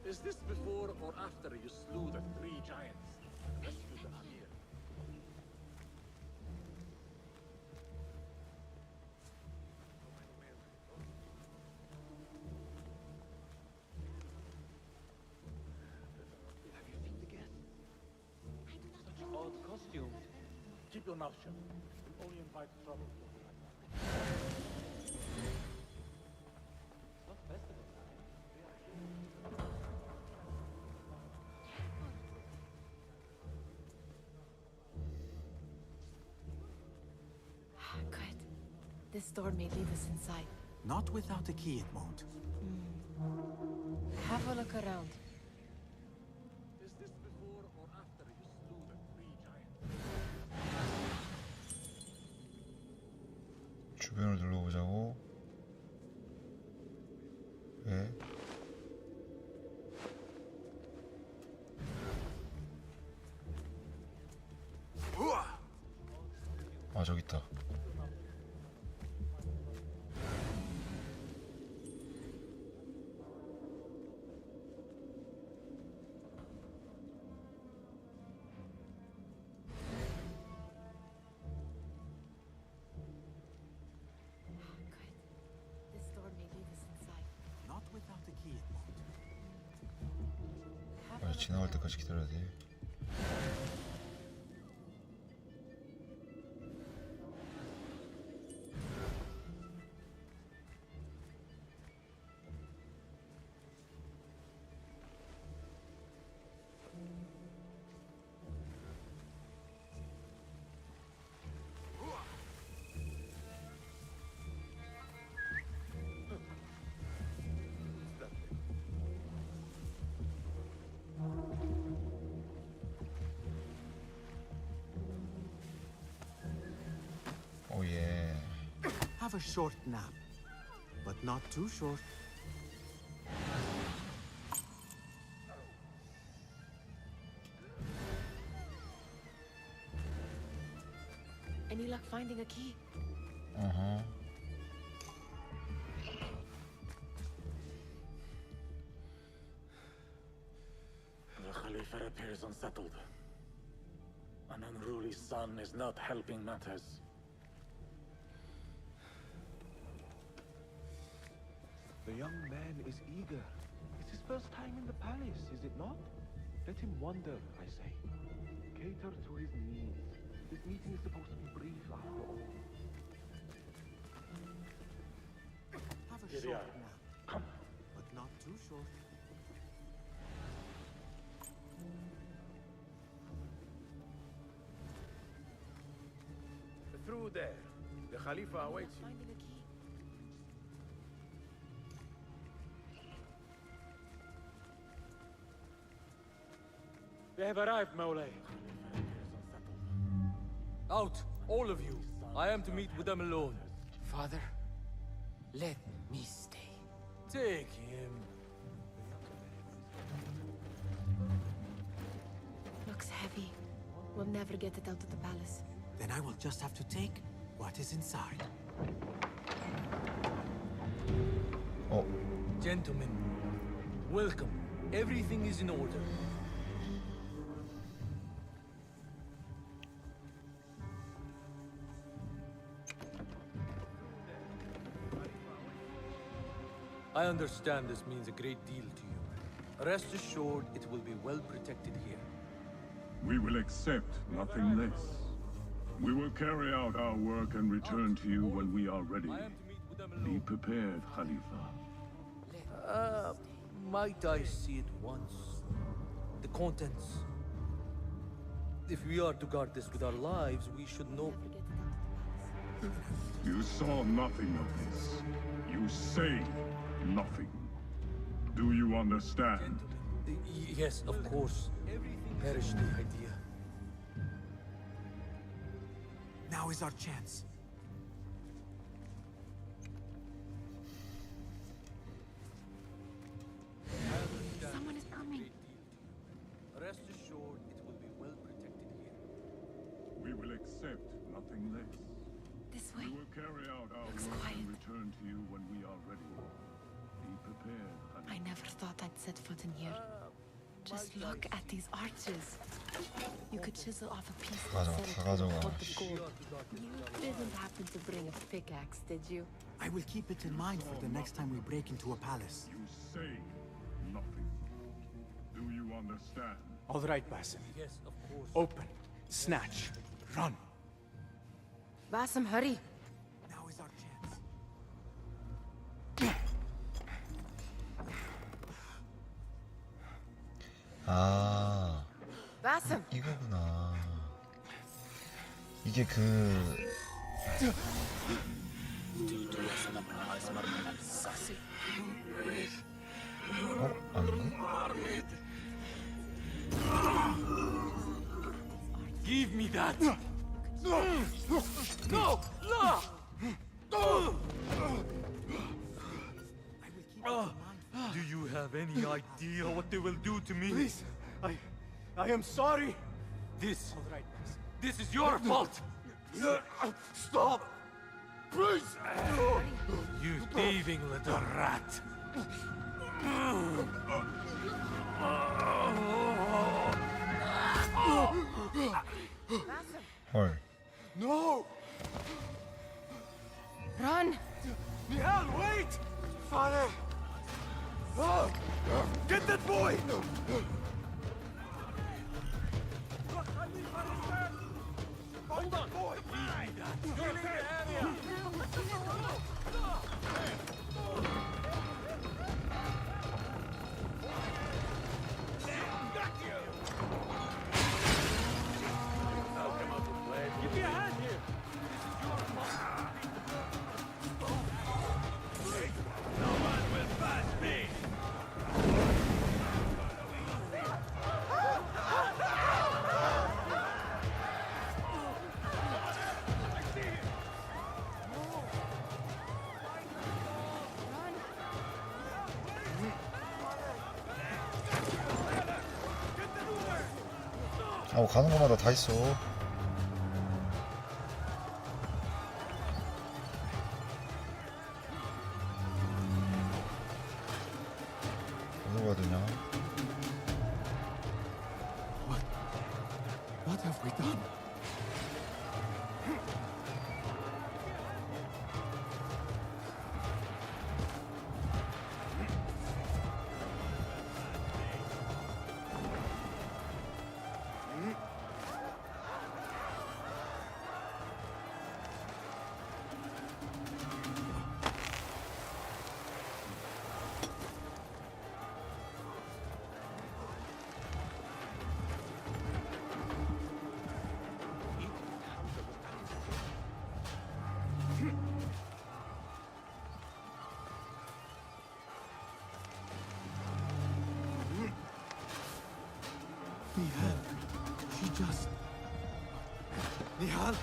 Is this before or after you slew the 3 giants? Rescued the Amir? Have you seen the guest? Such odd costumes. Keep your mouth shut. You only invite trouble. It's not festival time. Good. This door may lead us inside. Not without a key, it won't. Have a look around. Is this before or after you slew the 3 giants? 주변을 둘러보자고. 왜? 아, 저기 있다. This door may lead us inside. Not without a key, it won't. 아, 지나갈 때까지 기다려야 돼. Have a short nap, but not too short. Any luck finding a key? The Khalifa appears unsettled. An unruly son is not helping matters. The young man is eager. It's his first time in the palace, is it not? Let him wander, I say. Cater to his needs. This meeting is supposed to be brief after all. Have a Here they short are. nap, Come. but not too short. Through there. The Khalifa awaits you. Finding a key? They have arrived, Mawlay. Out, all of you. I am to meet with them alone. Father, let me stay. Take him. Looks heavy. We'll never get it out of the palace. Then I will just have to take what is inside. 어, Gentlemen, welcome. Everything is in order. I understand this means a great deal to you. Rest assured, it will be well protected here. We will accept nothing less. We will carry out our work and return to you when we are ready. Be prepared, Khalifa. Might I see it once? The contents. If we are to guard this with our lives, we should know. You saw nothing of this. You say nothing. Do you understand? Yes, of course. Perish the idea. Now is our chance. Someone is coming. Rest assured, it will be well protected here. We will accept nothing less. This way. We will carry out our Looks work quiet. and return to you when we are ready. Be prepared, Khalifa. I never thought I'd set foot in here. Just look at these arches. You could chisel off a piece and 가져가, set it 다 with a 가져가. pot of gold. You didn't happen to bring a pickaxe, did you? I will keep it in mind for the next time we break into a palace. You say nothing. Do you understand? All right, Basim. Yes, of course. Open, snatch, run. Basim, hurry. Now is our chance. 아, Basim. 이거구나. 이게 그 아닌가? Give me that! No! Do you have any idea what they will do to me? Please, I am sorry. This All right, Basim. This is your fault! Stop! Please! You thieving little rat! 헐. No! Run! Nihal, wait! Father! Get that boy! Hold on! Boy! You're in the area! Give me a hand here! No one will pass me! 가는 곳마다 다 있어. 어디로 가야 되냐? What have we done? Nihal, she just... Nihal?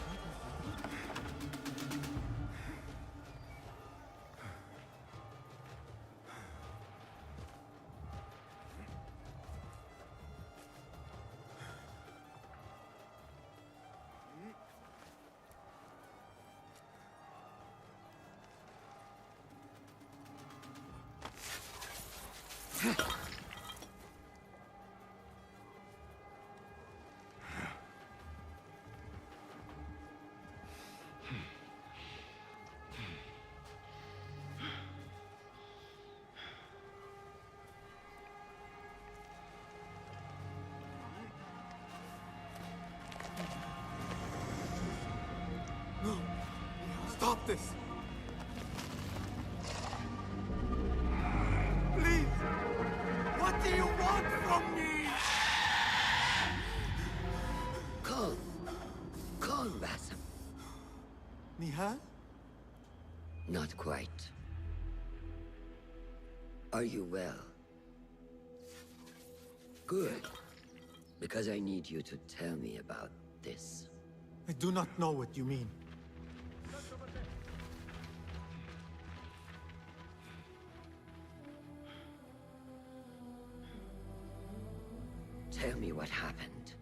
No! Stop this! Please! What do you want from me? Calm. Calm, Basim. Nihal? Not quite. Are you well? Good. Because I need you to tell me about this. I do not know what you mean. Tell me what happened.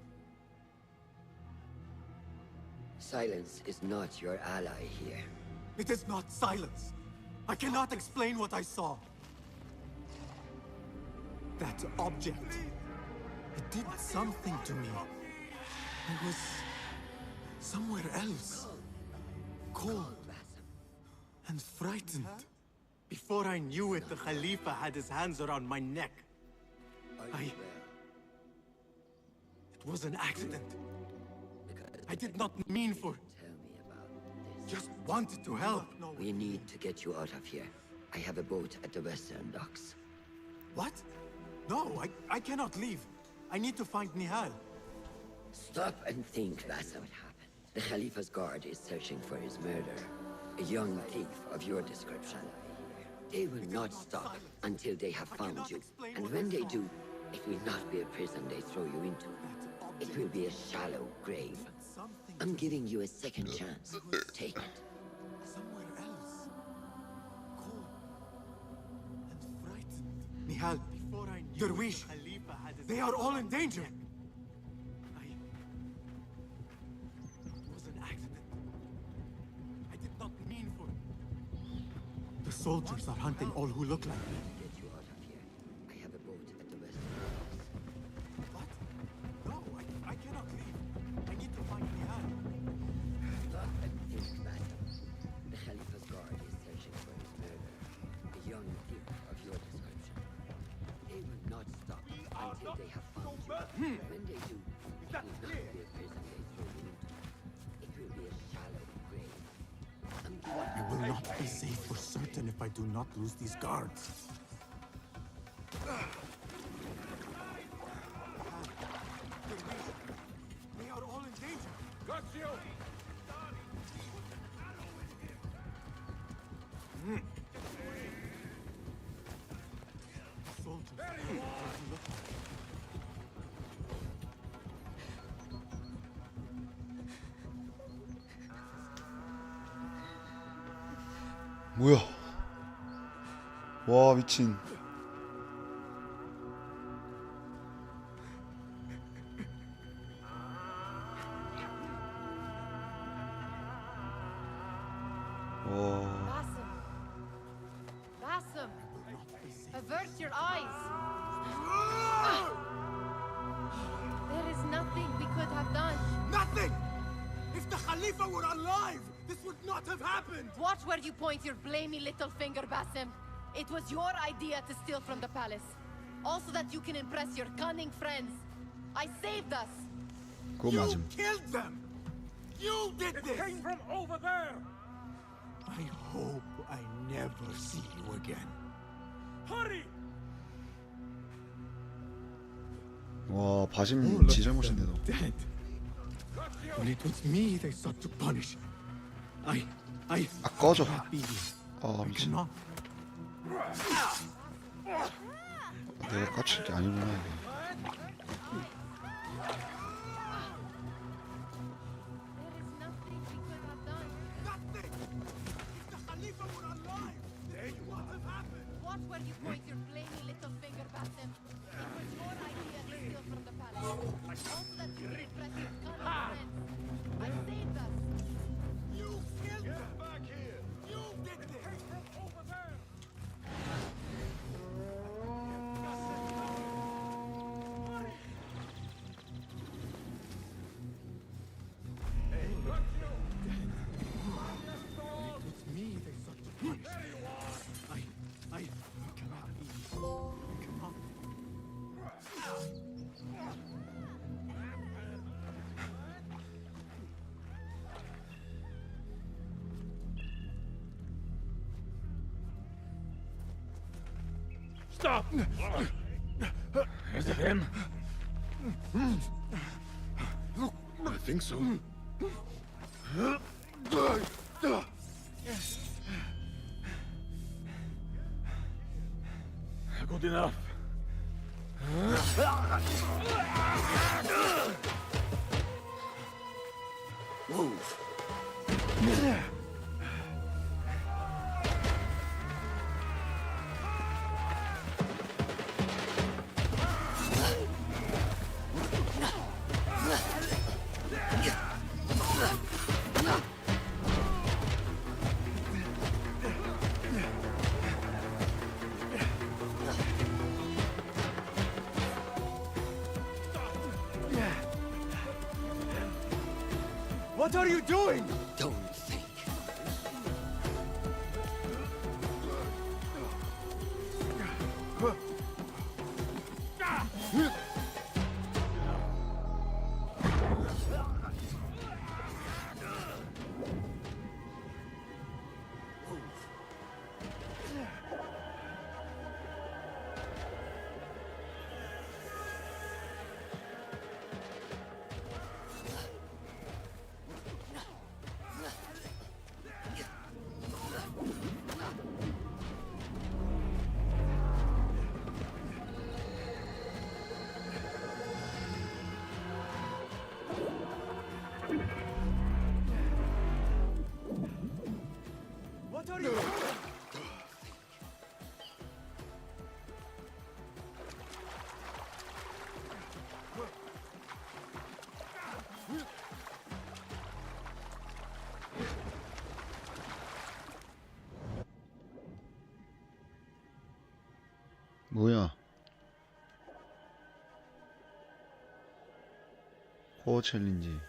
Silence is not your ally here. It is not silence. I cannot explain what I saw. That object. It did something to me. I was somewhere else. Cold and frightened. Before I knew it, the Khalifa had his hands around my neck. It was an accident. I did not mean for... Just wanted to help. We need to get you out of here. I have a boat at the western docks. What? No, I cannot leave. I need to find Nihal. Stop and think, Basim. The Khalifa's guard is searching for his murderer. A young thief of your description. They will not stop until they have found you. And when they do, it will not be a prison they throw you into. It will be a shallow grave. I'm giving you a second chance. Take it. Somewhere else. Cold and frightened. Nihal, Darwish, they are all in danger. It was an accident. I did not mean for... The soldiers are hunting all who look like me. Get you out of here. I have a boat at the western docks. What? No, I cannot leave. I need to find Nihal. Stop and think, Basim. The Khalifa's guard is searching for his murderer. A young thief of your description. They will not stop until they have found you. When they do, it will not be a prison they throw you into. It will be a shallow grave. I will not be safe for certain if I do not lose these guards. They are all in danger. Got you! Soldiers. 뭐야? 와 미친. Basim! Avert your eyes! There is nothing we could have done. Nothing! If the Khalifa were alive, this would not have happened! Watch where you point your blamey little finger, Basim. It was your idea to steal from the palace. Also that you can impress your cunning friends. I saved us. You killed them! You did this! It came from over there! I hope I never see you again. Hurry! 와, 바심 지 잘못인데도. Dead. When it was me they sought to punish. I 아, 꺼져. cannot be here. 아, I 미친. cannot. 내가 깝칠 게 아니구나, 이게. Watch where you point your blamey little finger, Basim. It was your idea to steal from the palace. Also that you can impress your cunning friends. I saved us. You killed them! Back here! You did this! Over there! Stop! Is it him? I think so. Good enough. Move. What are you doing? Don't think. What are you doing? 뭐야? 코어 챌린지.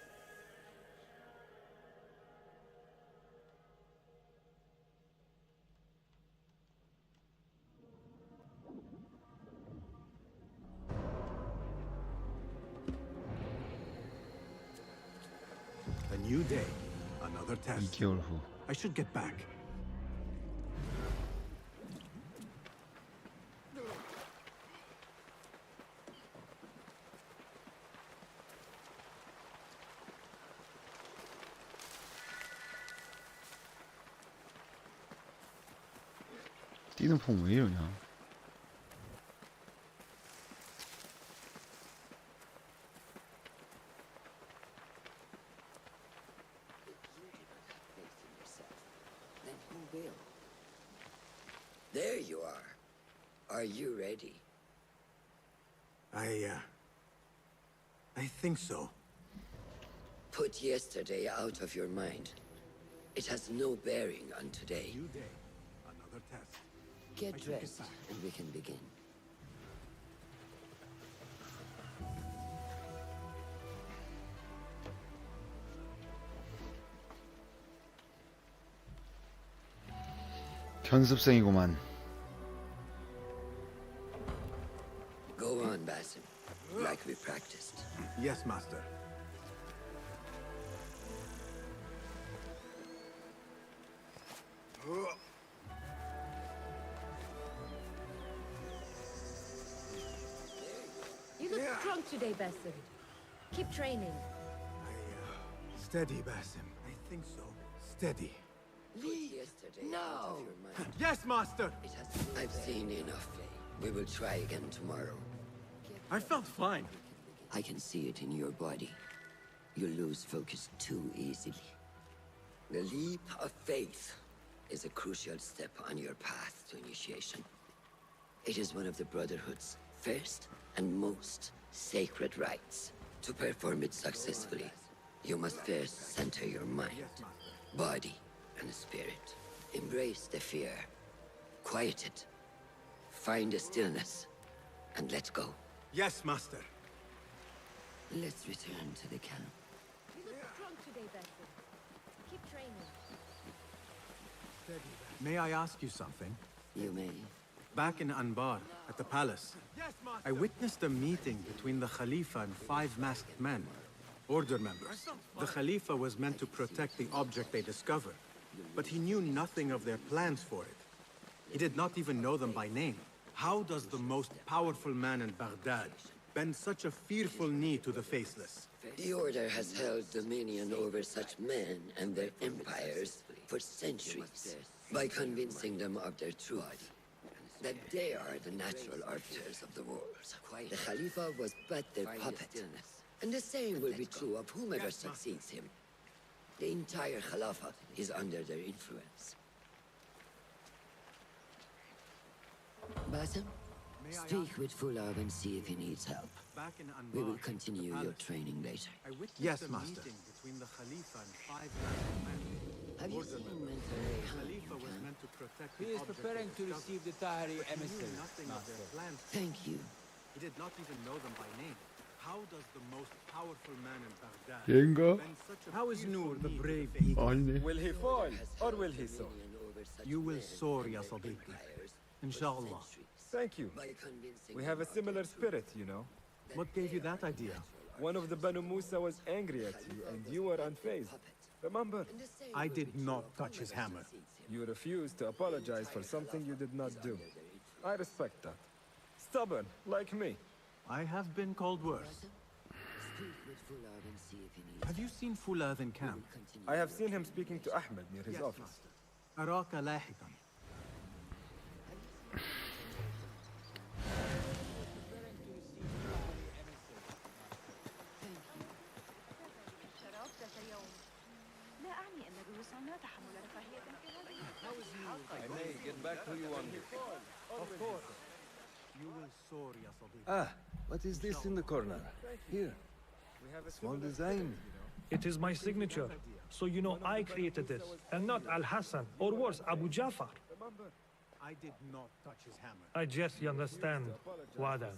A new day, another test. 2개월 후. I should get back. 뛰는 폼 왜 이러냐? Then who will? There you are. Are you ready? I think so. Put yesterday out of your mind. It has no bearing on today. New day, another test. Get dressed, and we can begin. 편습생이구만. Go on, Basim. Like we practiced. Yes, Master. You look strong today, Basim. Keep training. Steady, Basim. I think so. Steady. Leave. No. Yes, Master. I've seen enough. We will try again tomorrow. I felt fine. I can see it in your body. You lose focus too easily. The leap of faith is a crucial step on your path to initiation. It is one of the Brotherhood's first and most sacred rites. To perform it successfully, you must first center your mind, body, and spirit. Embrace the fear. Quiet it. Find a stillness, and let go. Yes, Master. Let's return to the camp. You look strong today, Basim. Keep training. May I ask you something? You may. Back in Anbar, at the palace, I witnessed a meeting between the Khalifa and 5 masked men, order members. The Khalifa was meant to protect the object they discovered, but he knew nothing of their plans for it. He did not even know them by name. How does the most powerful man in Baghdad bend such a fearful knee to the faceless? The Order has held dominion over such men and their empires for centuries by convincing them of their truth, that they are the natural arbiters of the world. The Khalifa was but their puppet, and the same will be true of whomever succeeds him. The entire Khilafah is under their influence. Basim, speak with Fulad and see if he needs help. We will continue your training later. Yes, Master. Between the Khalifa and 5 masked men. Have you seen The Khalifa was meant to protect He the is object preparing they to discovered, receive the Tahiri but he knew emissary, nothing of their Master. plans. Thank you. He did not even know them by name. How does the most powerful man in Baghdad 얘인가? bend such a How is Noor the brave eagle? 아니네. Will he fall, or will he soar? You will soar, ya Sadiqi. Inshallah. Thank you. We have a similar spirit, you know. What gave you that idea? One of the Banu Musa was angry at you, and you were unfazed. Remember? I did not touch his hammer. You refused to apologize for something you did not do. I respect that. Stubborn, like me. I have been called worse. Have you seen Fulad in camp? I have seen him speaking to Ahmed near his office. أراك لاحقا. I may get back to you on this. Of course. You will soar, ya Sadiqi. Ah, what is this in the corner? Here. Small design. It is my signature. So you know I created this, and not Al-Hassan, or worse, Abu Jafar. I did not touch his hammer. I just understand, Wada.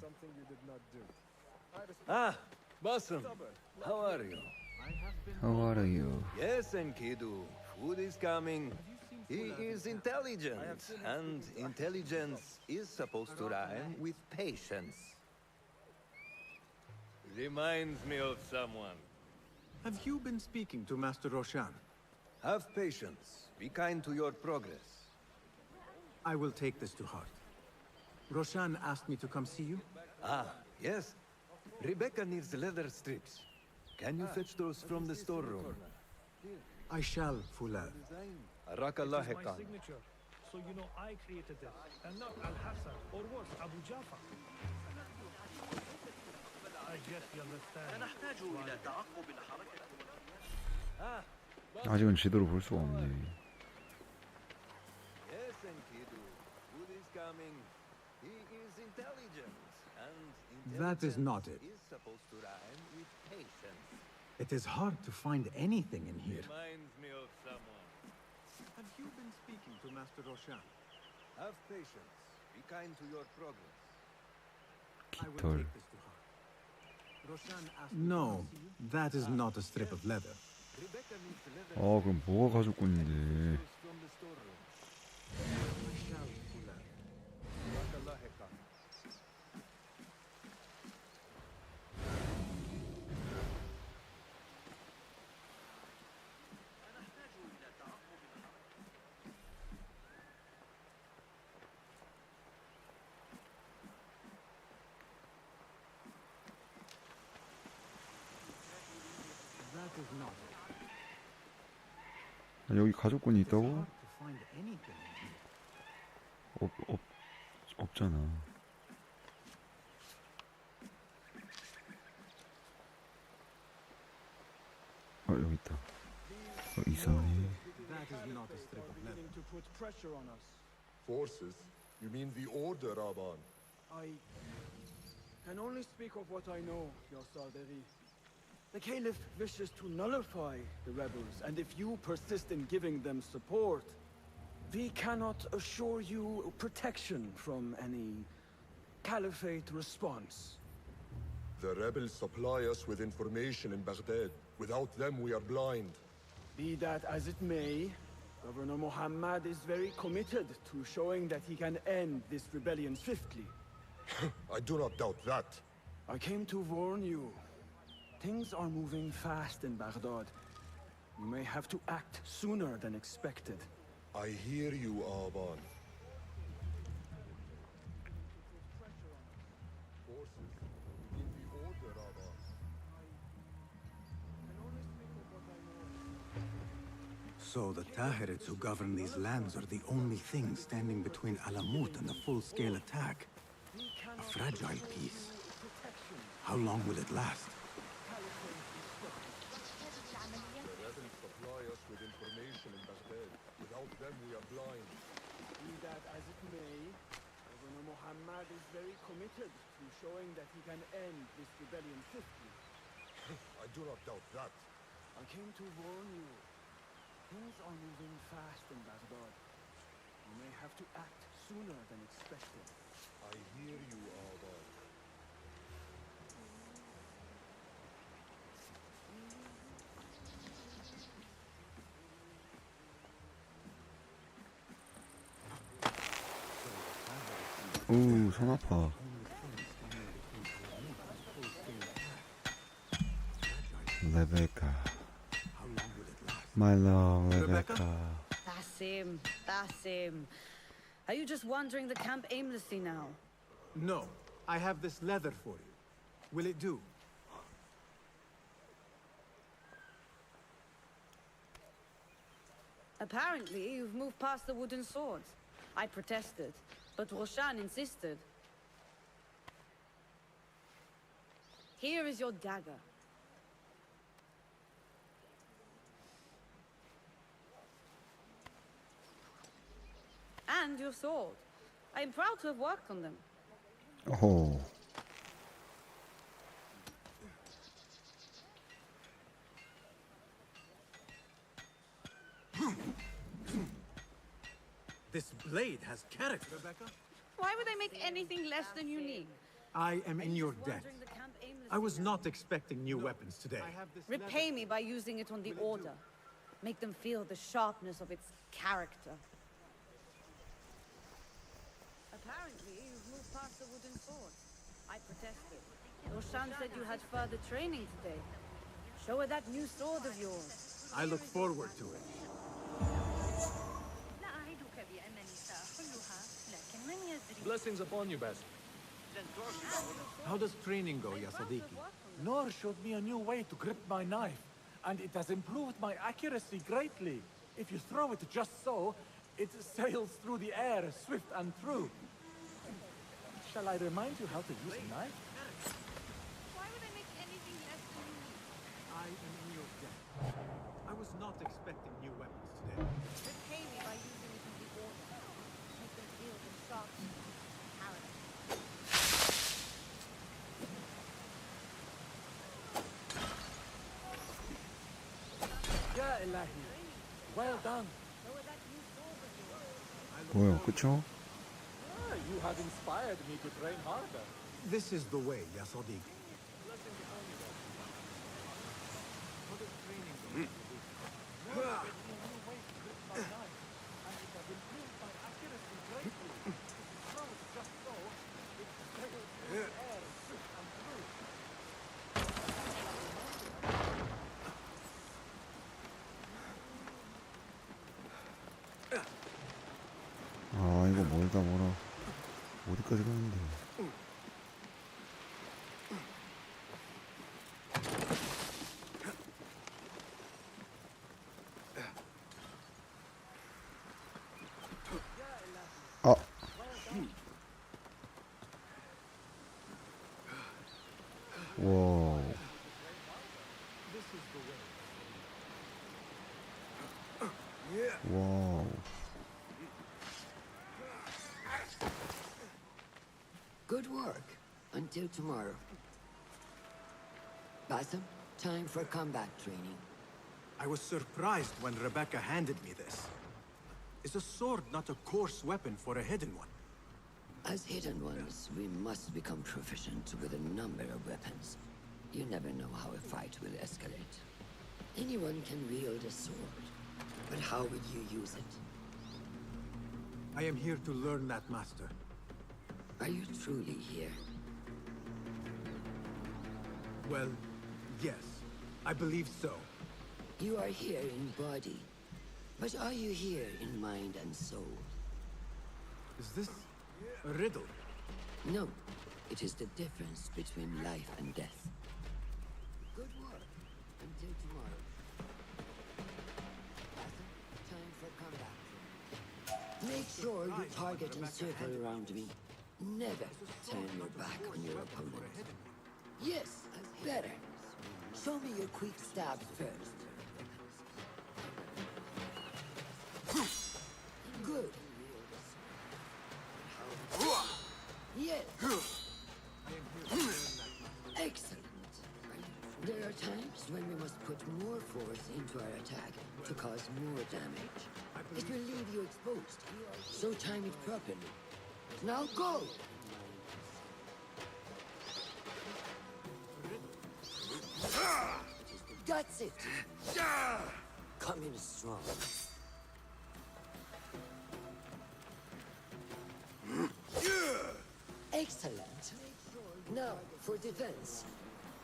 Ah, Basim. How are you? How are you? Yes, Enkidu. Food is coming. He is intelligent, and intelligence is supposed to rhyme with patience. Reminds me of someone. Have you been speaking to Master Roshan? Have patience. Be kind to your progress. I will take this to heart. Roshan asked me to come see you. Ah, yes. Rebecca needs leather strips. Can you fetch those from the storeroom? I shall, Fulad. Arakallah It is my Khan. signature. So you know I created this, and not Al-Hassan, or worse, Abu Jafar. I just understand. 아직은 지도를 볼 수가 없네. Yes, Enkidu. Food is coming. He is intelligent, and That is not it. is supposed to rhyme with patience. It is hard to find anything in here. Reminds me of someone. Have you been speaking to Master Roshan? Have patience. Be kind to your progress. 깃털. No, that is not a strip of leather. 아, 그럼 뭐가 가죽꾼인데? That is not. 아, 여기 가죽꾼이 있다고? To find anything. 없잖아. 여기 있다. 있었네. That is not a strip of leather. To put pressure on us. Forces? You mean the Order, Aban? I can only speak of what I know, Your Sarderi. The Caliph wishes to nullify the rebels, and if you persist in giving them support, we cannot assure you protection from any Caliphate response. The rebels supply us with information in Baghdad. Without them, we are blind. Be that as it may, Governor Muhammad is very committed to showing that he can end this rebellion swiftly. I do not doubt that. I came to warn you. Things are moving fast in Baghdad. You may have to act sooner than expected. I hear you, Aban. Forces? In the Order, Aban. So the Tahirids who govern these lands are the only thing standing between Alamut and a full-scale attack. A fragile peace. How long will it last? The rebels supply us with information in Baghdad. Without them, we are blind. Be that as it may, Governor Muhammad is very committed to showing that he can end this rebellion swiftly. I do not doubt that. I came to warn you. Things are moving fast in Baghdad. You may have to act sooner than expected. I hear you, Aban. 오, 손 아파. Rebecca. My love, Rebecca. That's him. That's him. Are you just wandering the camp aimlessly now? No, I have this leather for you. Will it do? Apparently, you've moved past the wooden swords. I protested, but Roshan insisted. Here is your dagger. And your sword. I am proud to have worked on them. Oh. This blade has character, Rebecca. Why would I make anything less than unique? I am in your debt. I was not expecting new weapons today. Repay me by using it on the Order. Make them feel the sharpness of its character. Apparently, you've moved past the wooden sword. I protested. Roshan said you had further training today. Show her that new sword of yours. I look forward to it. Blessings upon you, Basil. How does training go, ya Sadiqi? Noor showed me a new way to grip my knife, and it has improved my accuracy greatly. If you throw it just so, it sails through the air, swift and true. Shall I remind you how to use a knife? Why would I make anything less than unique? I am in your debt. I was not expecting new weapons today. Repay me by using it on the Order. Make them feel the sharpness of its character. Ya Ilahi. Well done. 뭐요, 그쵸? you had inspired me to train harder. This is the way, ya Sadiq. 아 이거 멀다 멀어. 어디까지 가는데? 아. 와우. 와우. Good work. Until tomorrow. Basim, time for combat training. I was surprised when Rebecca handed me this. Is a sword not a coarse weapon for a hidden one? As hidden ones, we must become proficient with a number of weapons. You never know how a fight will escalate. Anyone can wield a sword, but how would you use it? I am here to learn that, Master. Are you truly here? Well, yes. I believe so. You are here in body, but are you here in mind and soul? Is this a riddle? No. It is the difference between life and death. Good work. Until tomorrow. Time for combat. Make sure you target and circle around me. Never turn your back on your opponent. Yes, better. Show me your quick stab first. Good. Yes. Excellent. There are times when we must put more force into our attack to cause more damage. It will leave you exposed, so time it properly. Now go! That's it! Come in strong. Excellent. Now, for defense,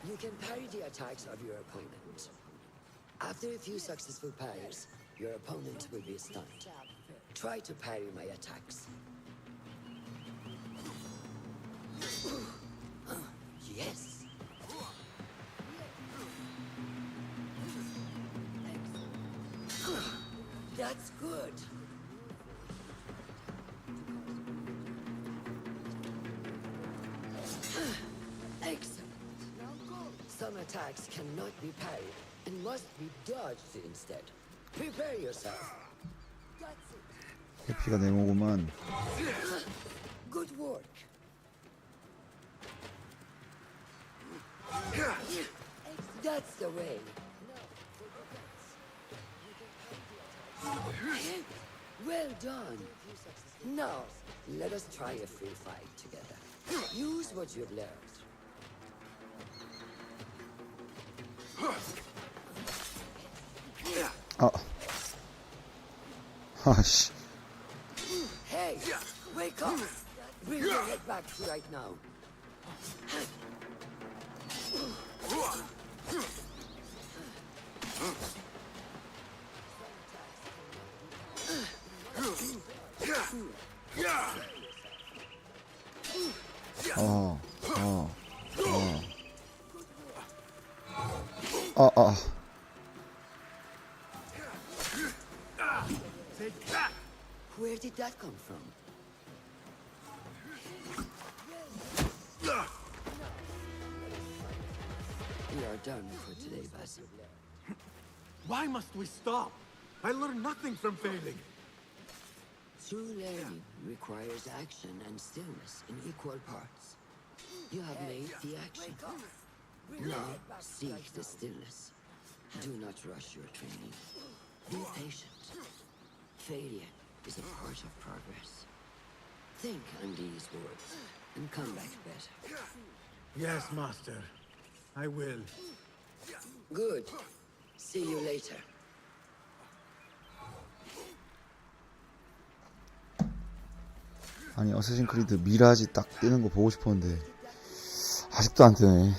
you can parry the attacks of your opponent. After a few successful parries, your opponent will be stunned. Try to parry my attacks. Yes. That's good. Excellent. Some attacks cannot be parried and must be dodged instead. Prepare yourself. 해피가 네모구만. Good work. That's the way. Well done. Now, let us try a free fight together. Use what you've learned. 아. 아씨. Hey, wake up. Bring your head back right now. Where did that come from? We are done for today, Basim. Why must we stop? I learned nothing from failing. True learning requires action and stillness in equal parts. You have made the action. Now, seek the stillness. Do not rush your training. Be patient. Failure is a part of progress. Think on these words and come back better. Yes, Master. I will. Good. See you later. 아니 어쌔신 크리드 미라지 딱 뜨는 거 보고 싶었는데 아직도 안 뜨네.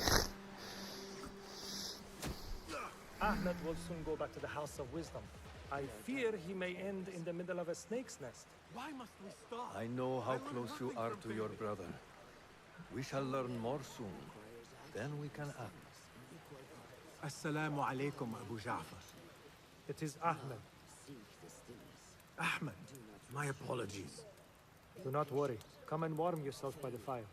Ahmed will soon go back to the House of Wisdom. I fear he may end in the middle of a snake's nest. Why must we stop? I know how close you are to your brother. We shall learn more soon. Then we can act. Assalamu alaikum, Abu Ja'far. It is Ahmed. Ahmed, my apologies. Do not worry. Come and warm yourself by the fire.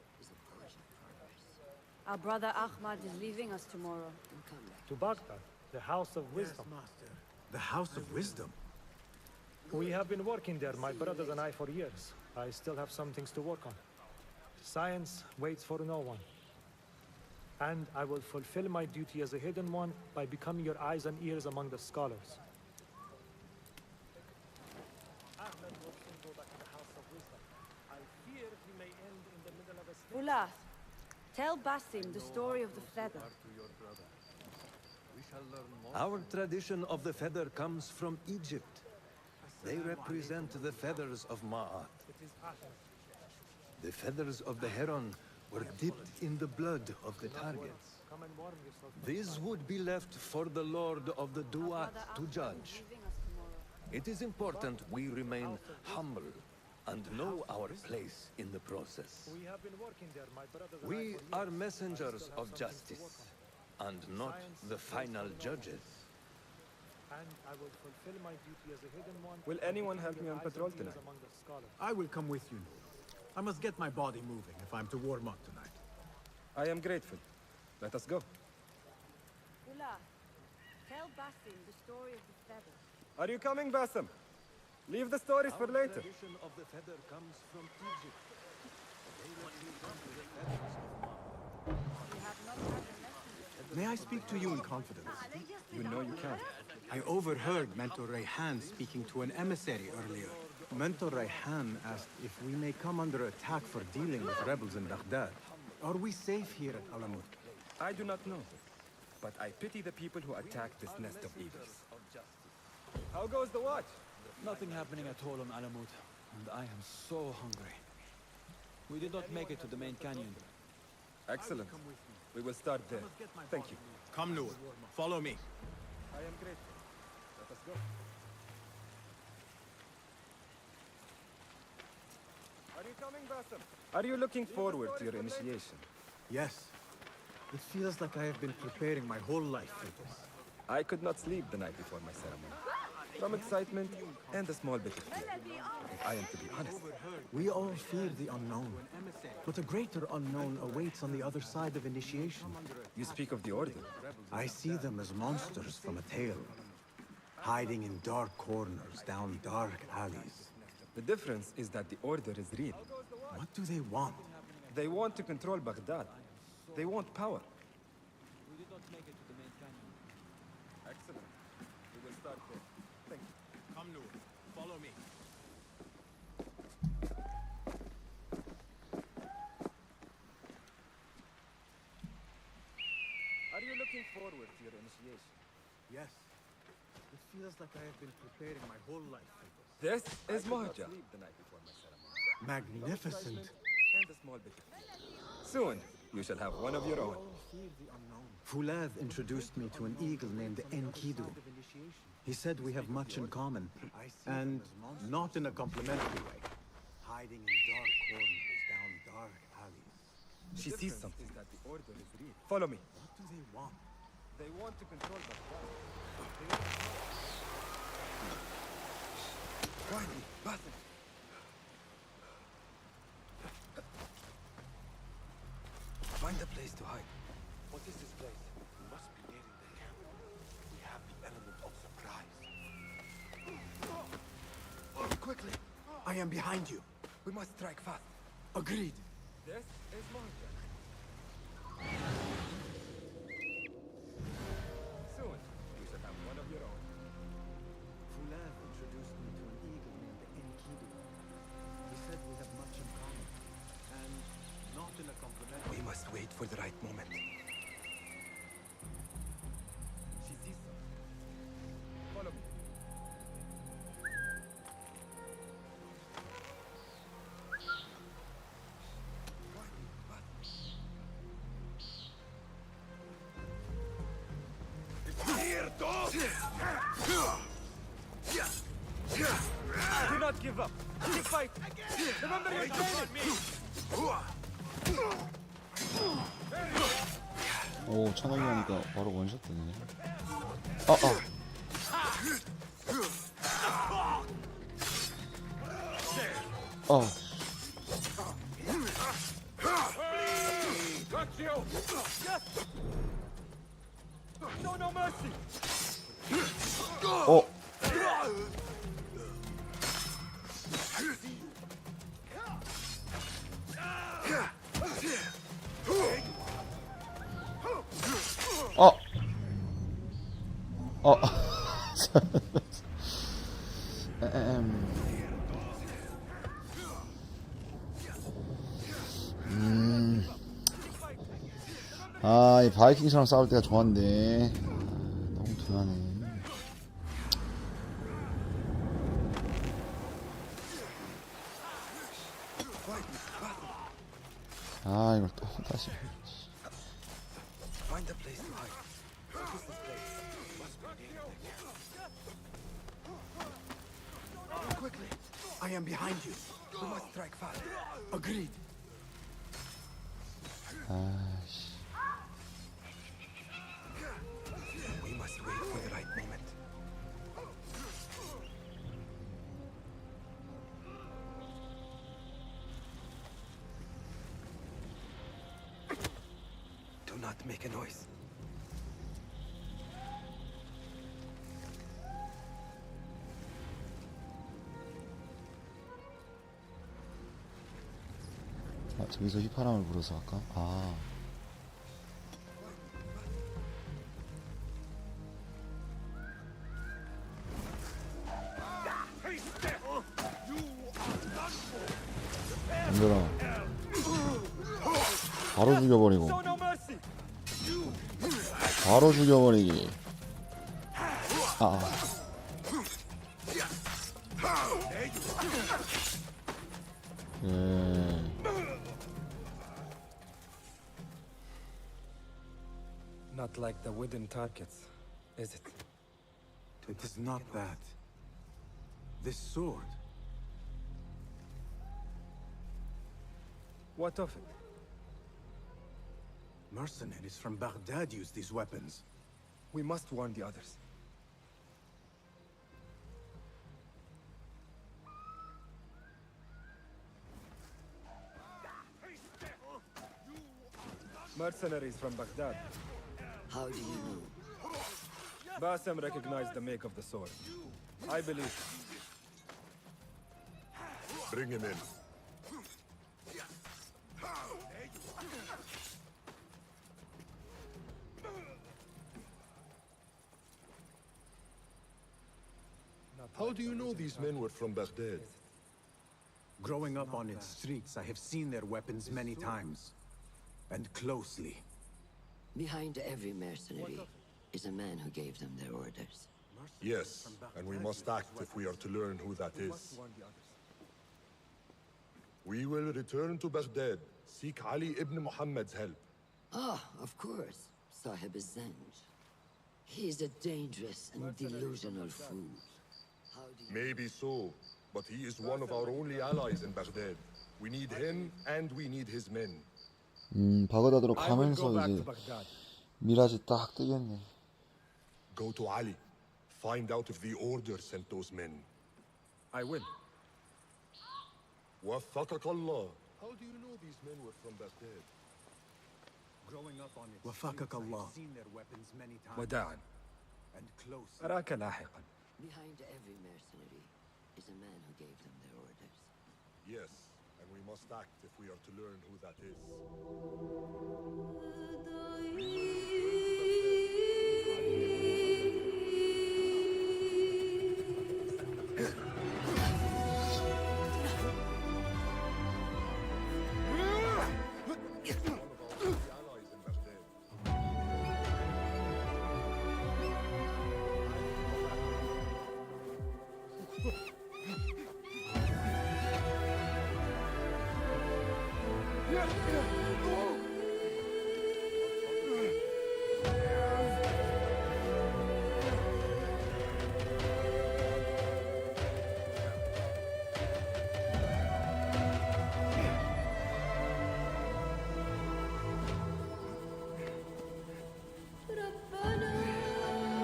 Our brother Ahmad is leaving us tomorrow. To Baghdad, the House of Wisdom. Yes, Master. The House of Wisdom? We have been working there, my brothers and I, for years. I still have some things to work on. Science waits for no one. And I will fulfill my duty as a hidden one by becoming your eyes and ears among the scholars. Ahmed will soon go back to the House of Wisdom. I fear he may end in the middle of a snake. Ulath, tell Basim the story of the feather. Our tradition of the feather comes from Egypt. They represent the feathers of Ma'at. The feathers of the heron were dipped in the blood of the targets. These would be left for the Lord of the Duat to judge. It is important we remain humble and know our place in the process. We have been working there, my brothers and I, We for are years. messengers of justice and not the final judges. And I will fulfill my duty as a hidden one. Will anyone help me on patrol tonight? Among the scholars. I will come with you. I must get my body moving if I'm to warm up tonight. I am grateful. Let us go. Ulath, tell Basim the story of the feather. Are you coming, Basim? Leave the stories for Our later. tradition of the feather comes from Egypt. May I speak to you in confidence? You know you can. I overheard Mentor Rayhan speaking to an emissary earlier. Mentor Rayhan asked if we may come under attack for dealing with rebels in Baghdad. Are we safe here at Alamut? I do not know, but I pity the people who attack this nest of evils. How goes the watch? Nothing happening at all on Alamut, and I am so hungry. We did not make it to the main canyon. Excellent. We will start there. Thank you. Come, Noor. Follow me. I am grateful. Let us go. Are you coming, Basim? Are you looking forward to your initiation? Yes. It feels like I have been preparing my whole life for this. I could not sleep the night before my ceremony. From excitement and a small bit of fear. If I am to be honest. We all fear the unknown. But a greater unknown awaits on the other side of initiation. You speak of the Order. I see them as monsters from a tale. Hiding in dark corners, down dark alleys. The difference is that the Order is real. What do they want? They want to control Baghdad. They want power. We did not make it to the main canyon. Excellent. We will start there. Thank you. Come, Noor. Follow me. Are you looking forward to your initiation? Yes. It feels like I have been preparing my whole life for this. This is Mahja. Sleep the night before my ceremony. Magnificent. And a small bit of fear. Soon, you shall have one of your own. Fulad introduced me to an eagle named Enkidu. He said we have much in common, and not in a complimentary way. Hiding in dark corners, down dark alleys. She sees something. That the Order is real. Follow me. What do they want? They want to control Baghdad. Quietly, Basim. Find a place to hide. What is this place? We must be nearing the camp. We have the element of surprise. Quickly! I am behind you. We must strike fast. Agreed. This is Mahja. Soon, you shall have one of your own. Fulad introduced me to an eagle named Enkidu. He said we have much in common. for the right moment. Follow me. Do not give up. Keep fighting. Remember your training. 오, 천원이 하니까 바로 원샷 되네. Got you. Yes. No mercy. 이 바이킹처럼 싸울 때가 좋았는데 너무 둔하네. 이걸 또 다시. Find a place to hide. What is this place? Quickly! I am behind you. We must strike fast. Agreed. We must wait for the right moment. Do not make a noise. 저기서 휘파람을 불어서 할까? 얘들아, 바로 죽여버리고 바로 죽여버리기. Not like the wooden targets, is it? It is not that. This sword. What of it? Mercenaries from Baghdad use these weapons. We must warn the others. Mercenaries from Baghdad. How do you know? Bassem recognized the make of the sword. I believe. Bring him in. How do you know these men were from Baghdad? Growing up on its streets, I have seen their weapons many times. And closely. Behind every mercenary is a man who gave them their orders. Yes, and we must act if we are to learn who that is. We will return to Baghdad, seek Ali ibn Muhammad's help. Of course, Sahib is Zanj. He is a dangerous and delusional fool. Maybe so, but he is one of our only allies in Baghdad. We need him, and we need his men. 바그다드로 가면서 이제 미라지 딱 뜨겠네. Go to Ali. Find out if the order sent those men. I will. وفقك الله. How do you know these men were from Baghdad? Growing up on its streets, I have seen their weapons many times. وداعا. And closely. أراك لاحقا. Behind every mercenary is a man who gave them their orders. Yes, and we must act if we are to learn who that is.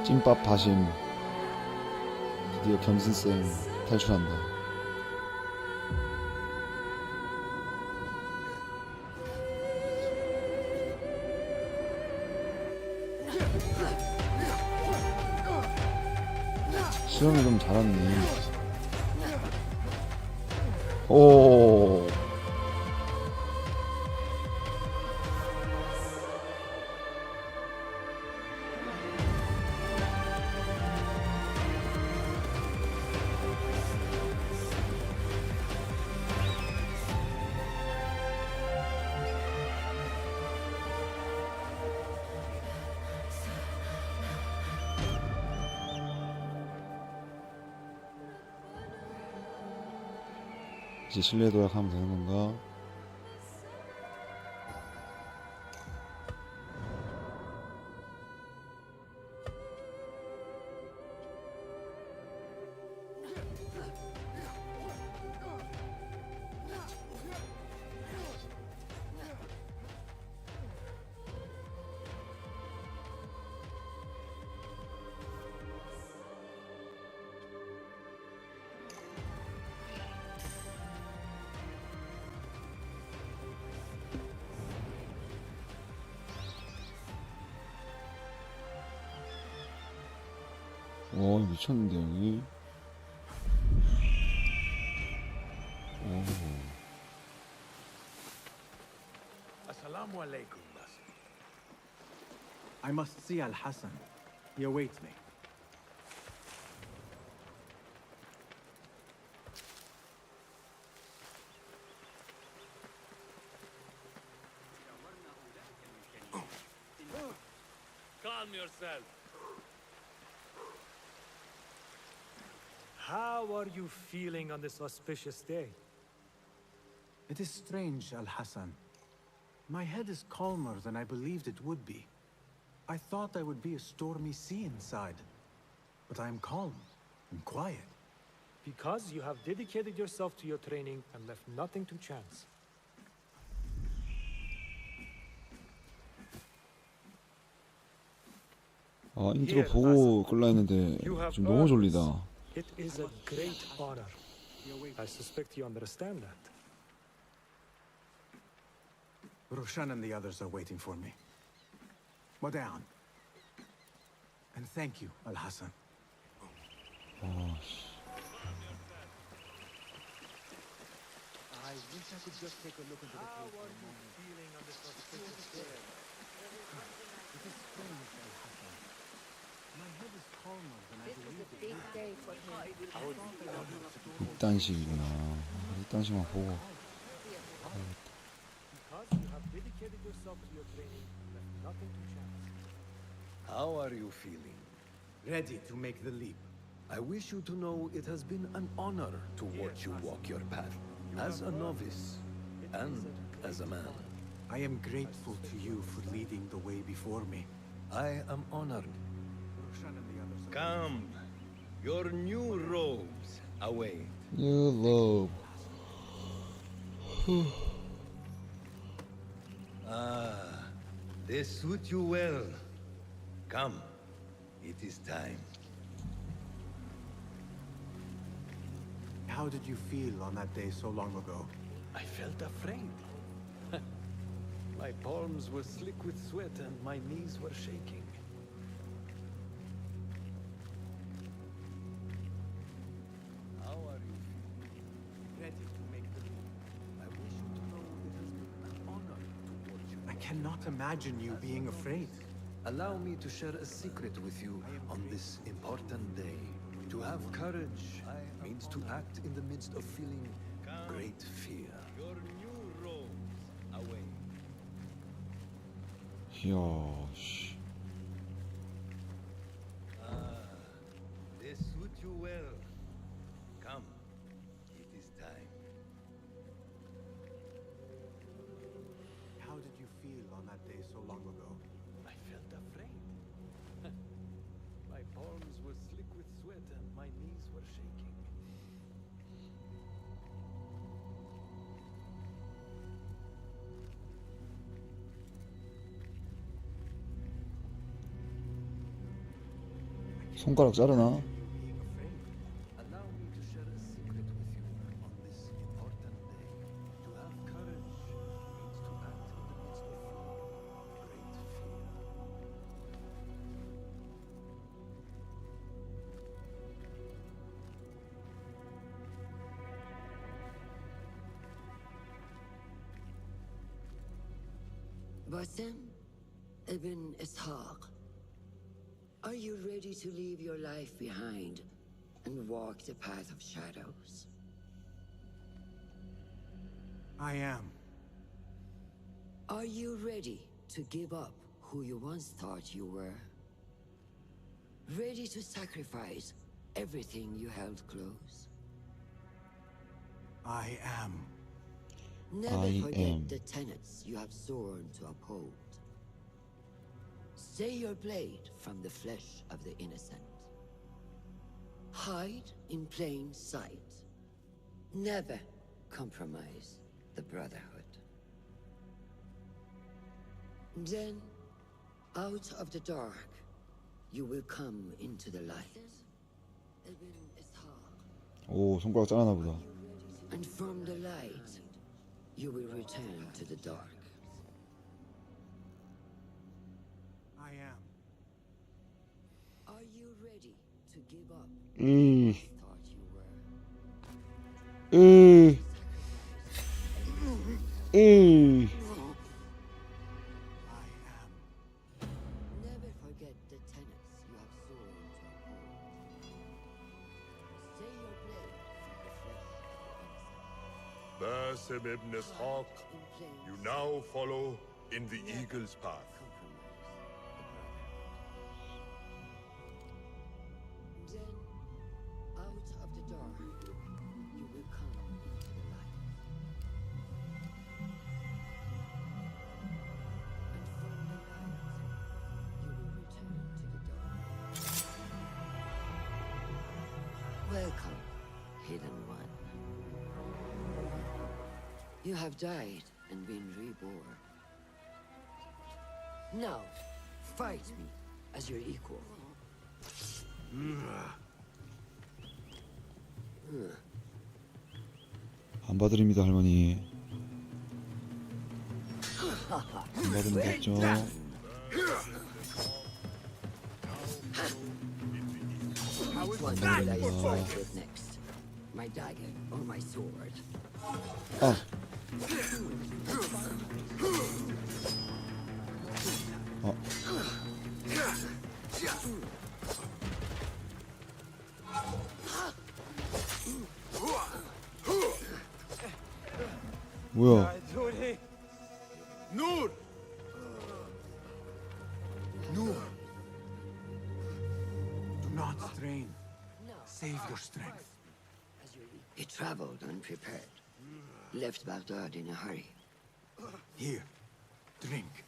찐밥 바심. 드디어 겸슨쌤 탈출한다. 수영이 좀 잘하네. 오. 이제 실내 도약하면 되는 건가? 와, 미쳤는데 여기. 오. Assalamu alaikum, Basim. I must see Al-Hassan. He awaits me. Calm yourself. How are you feeling on this auspicious day? It is strange, Al-Hassan. My head is calmer than I believed it would be. I thought I would be a stormy sea inside. But I am calm and quiet. Because you have dedicated yourself to your training and left nothing to chance. 아, 인트로 보고 끌라 했는데 지금 너무 졸리다. It is a great honor. I suspect you understand that. Roshan and the others are waiting for me. Modern. And thank you, Al-Hassan. 아, I wish I could just take a look into the cave for a moment. Feeling on this auspicious day. It is strange, Al-Hassan. My head is calmer than I This is believed a big day for him. 이딴 식이구나. 이딴 식만 보고. Because you have dedicated yourself to your training and left nothing to chance. How are you feeling? Ready to make the leap. I wish you to know it has been an honor to watch you walk your path, as a novice and as a man. I am grateful to you for leading the way before me. I am honored. Roshan and the others are Come, your new robes await. You love. They suit you well. Come, it is time. How did you feel on that day so long ago? I felt afraid. My palms were slick with sweat and my knees were shaking. How are you feeling? Ready to make the leap. I wish you to know it has been an honor to watch you. I cannot imagine you being afraid. Allow me to share a secret with you on this important day. To have courage means to act in the midst of feeling great fear. Your new robes await. 이야, 씨. They suit you well. Come, it is time. My knees were shaking. 손가락 자르나? Allow me to share a secret with you on this important day. To have courage means to act in the midst of great fear. Basim ibn Ishaq, are you ready to leave your life behind and walk the path of shadows? I am. Are you ready to give up who you once thought you were? Ready to sacrifice everything you held close? I am. Never forget the tenets you have sworn to uphold. Stay your blade from the flesh of the innocent. Hide in plain sight. Never compromise the Brotherhood. Then, out of the dark, you will come into the light. 오, 손가락 잘라나 보다. And from the light, you will return to the dark. I am. Are you ready to give up? Never forget the tenets you have sworn to uphold. Stay your blade from the flesh. Basim ibn Ishaq, you now follow in the Eagle's path. Then, out of the dark, you will come into the light. And from the light, you will return to the dark. Welcome, Hidden One. You have died and been reborn. Now, fight me as your equal. 안 봐드립니다, 할머니. 안 받으면 됐죠. Which one should I strike with next? My dagger or my sword? 아. 뭐야? Noor! Noor! Do not strain. Save your strength. He traveled unprepared. Left Baghdad in a hurry. Here, drink.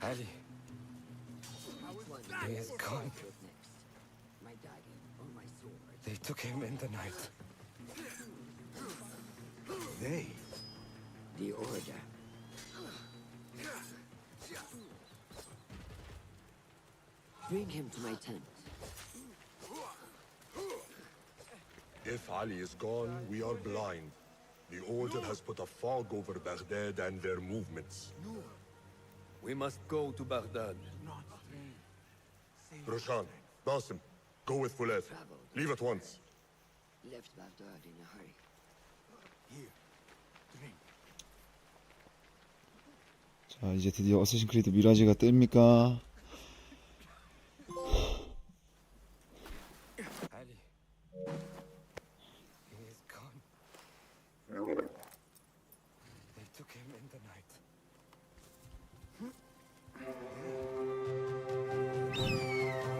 Ali. He is gone. My dagger or my sword? They took him in the night. They? The Order. Bring him to my tent. If Ali is gone, we are blind. The Order has put a fog over Baghdad and their movements. We must go to Baghdad. Roshan, Basim, go with Fulet. Leave at once. Left Baghdad in a hurry. Here, drink. 자, 이제 드디어 어쌔신크리드 미라지가 뜹니까? Ali. He is gone. They took him in the night.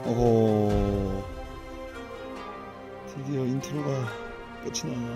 오호. 드디어 인트로가 끝이 나나?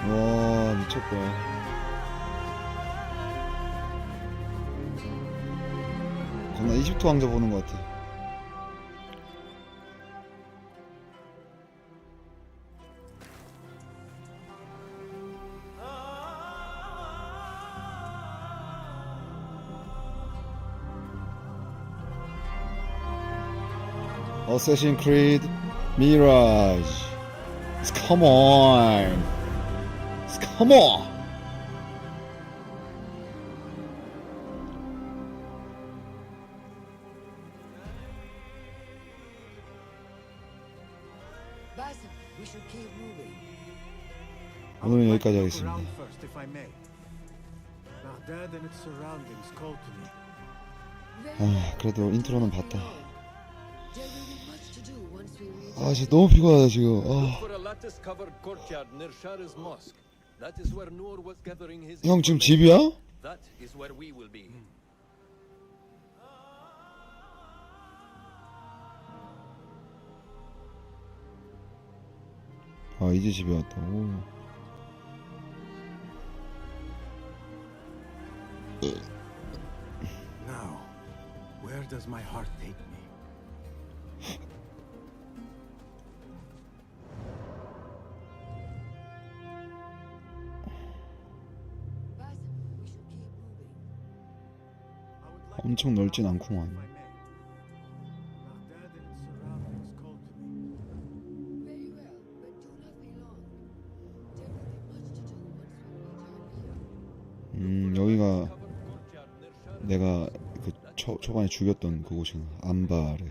와 미쳤다. 겁나 이집트 왕자 보는 것 같아. 어쌔신크리드 미라지. Come on. Come on. Basim, we should keep moving. 오늘은 여기까지 하겠습니다. Around first, if I may. Baghdad and its surroundings call to me. 아 그래도 인트로는 봤다. There will be much to do once we reach. 아 진짜 너무 피곤하다 지금. Look for a lattice-covered courtyard near Shah's mosque. That is where Noor was gathering his. 형 지금 집이야? That is where we will be. 아 이제 집에 왔다고. Now, where does my heart take me? Basim, we should keep moving. 엄청 넓진 않구만. Baghdad and its surroundings call to me. Very well, but do not be long. There will be much to do once we return here. 여기가 내가 그 초반에 죽였던 그곳이구나. 안바르.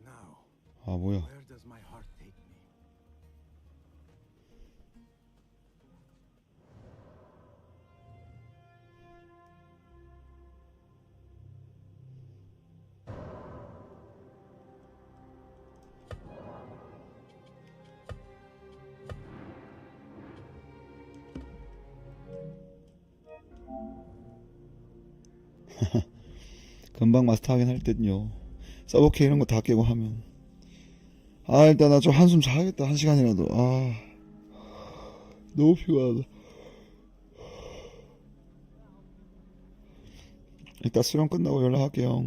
Now, 아 뭐야? where does my heart take me? 금방 마스터하긴 할 듯요. 서버케 이런 거 다 깨고 하면. 아 일단 나 좀 한숨 자야겠다. 1시간이라도. 아 너무 피곤하다. 이따 수련 끝나고 연락할게요.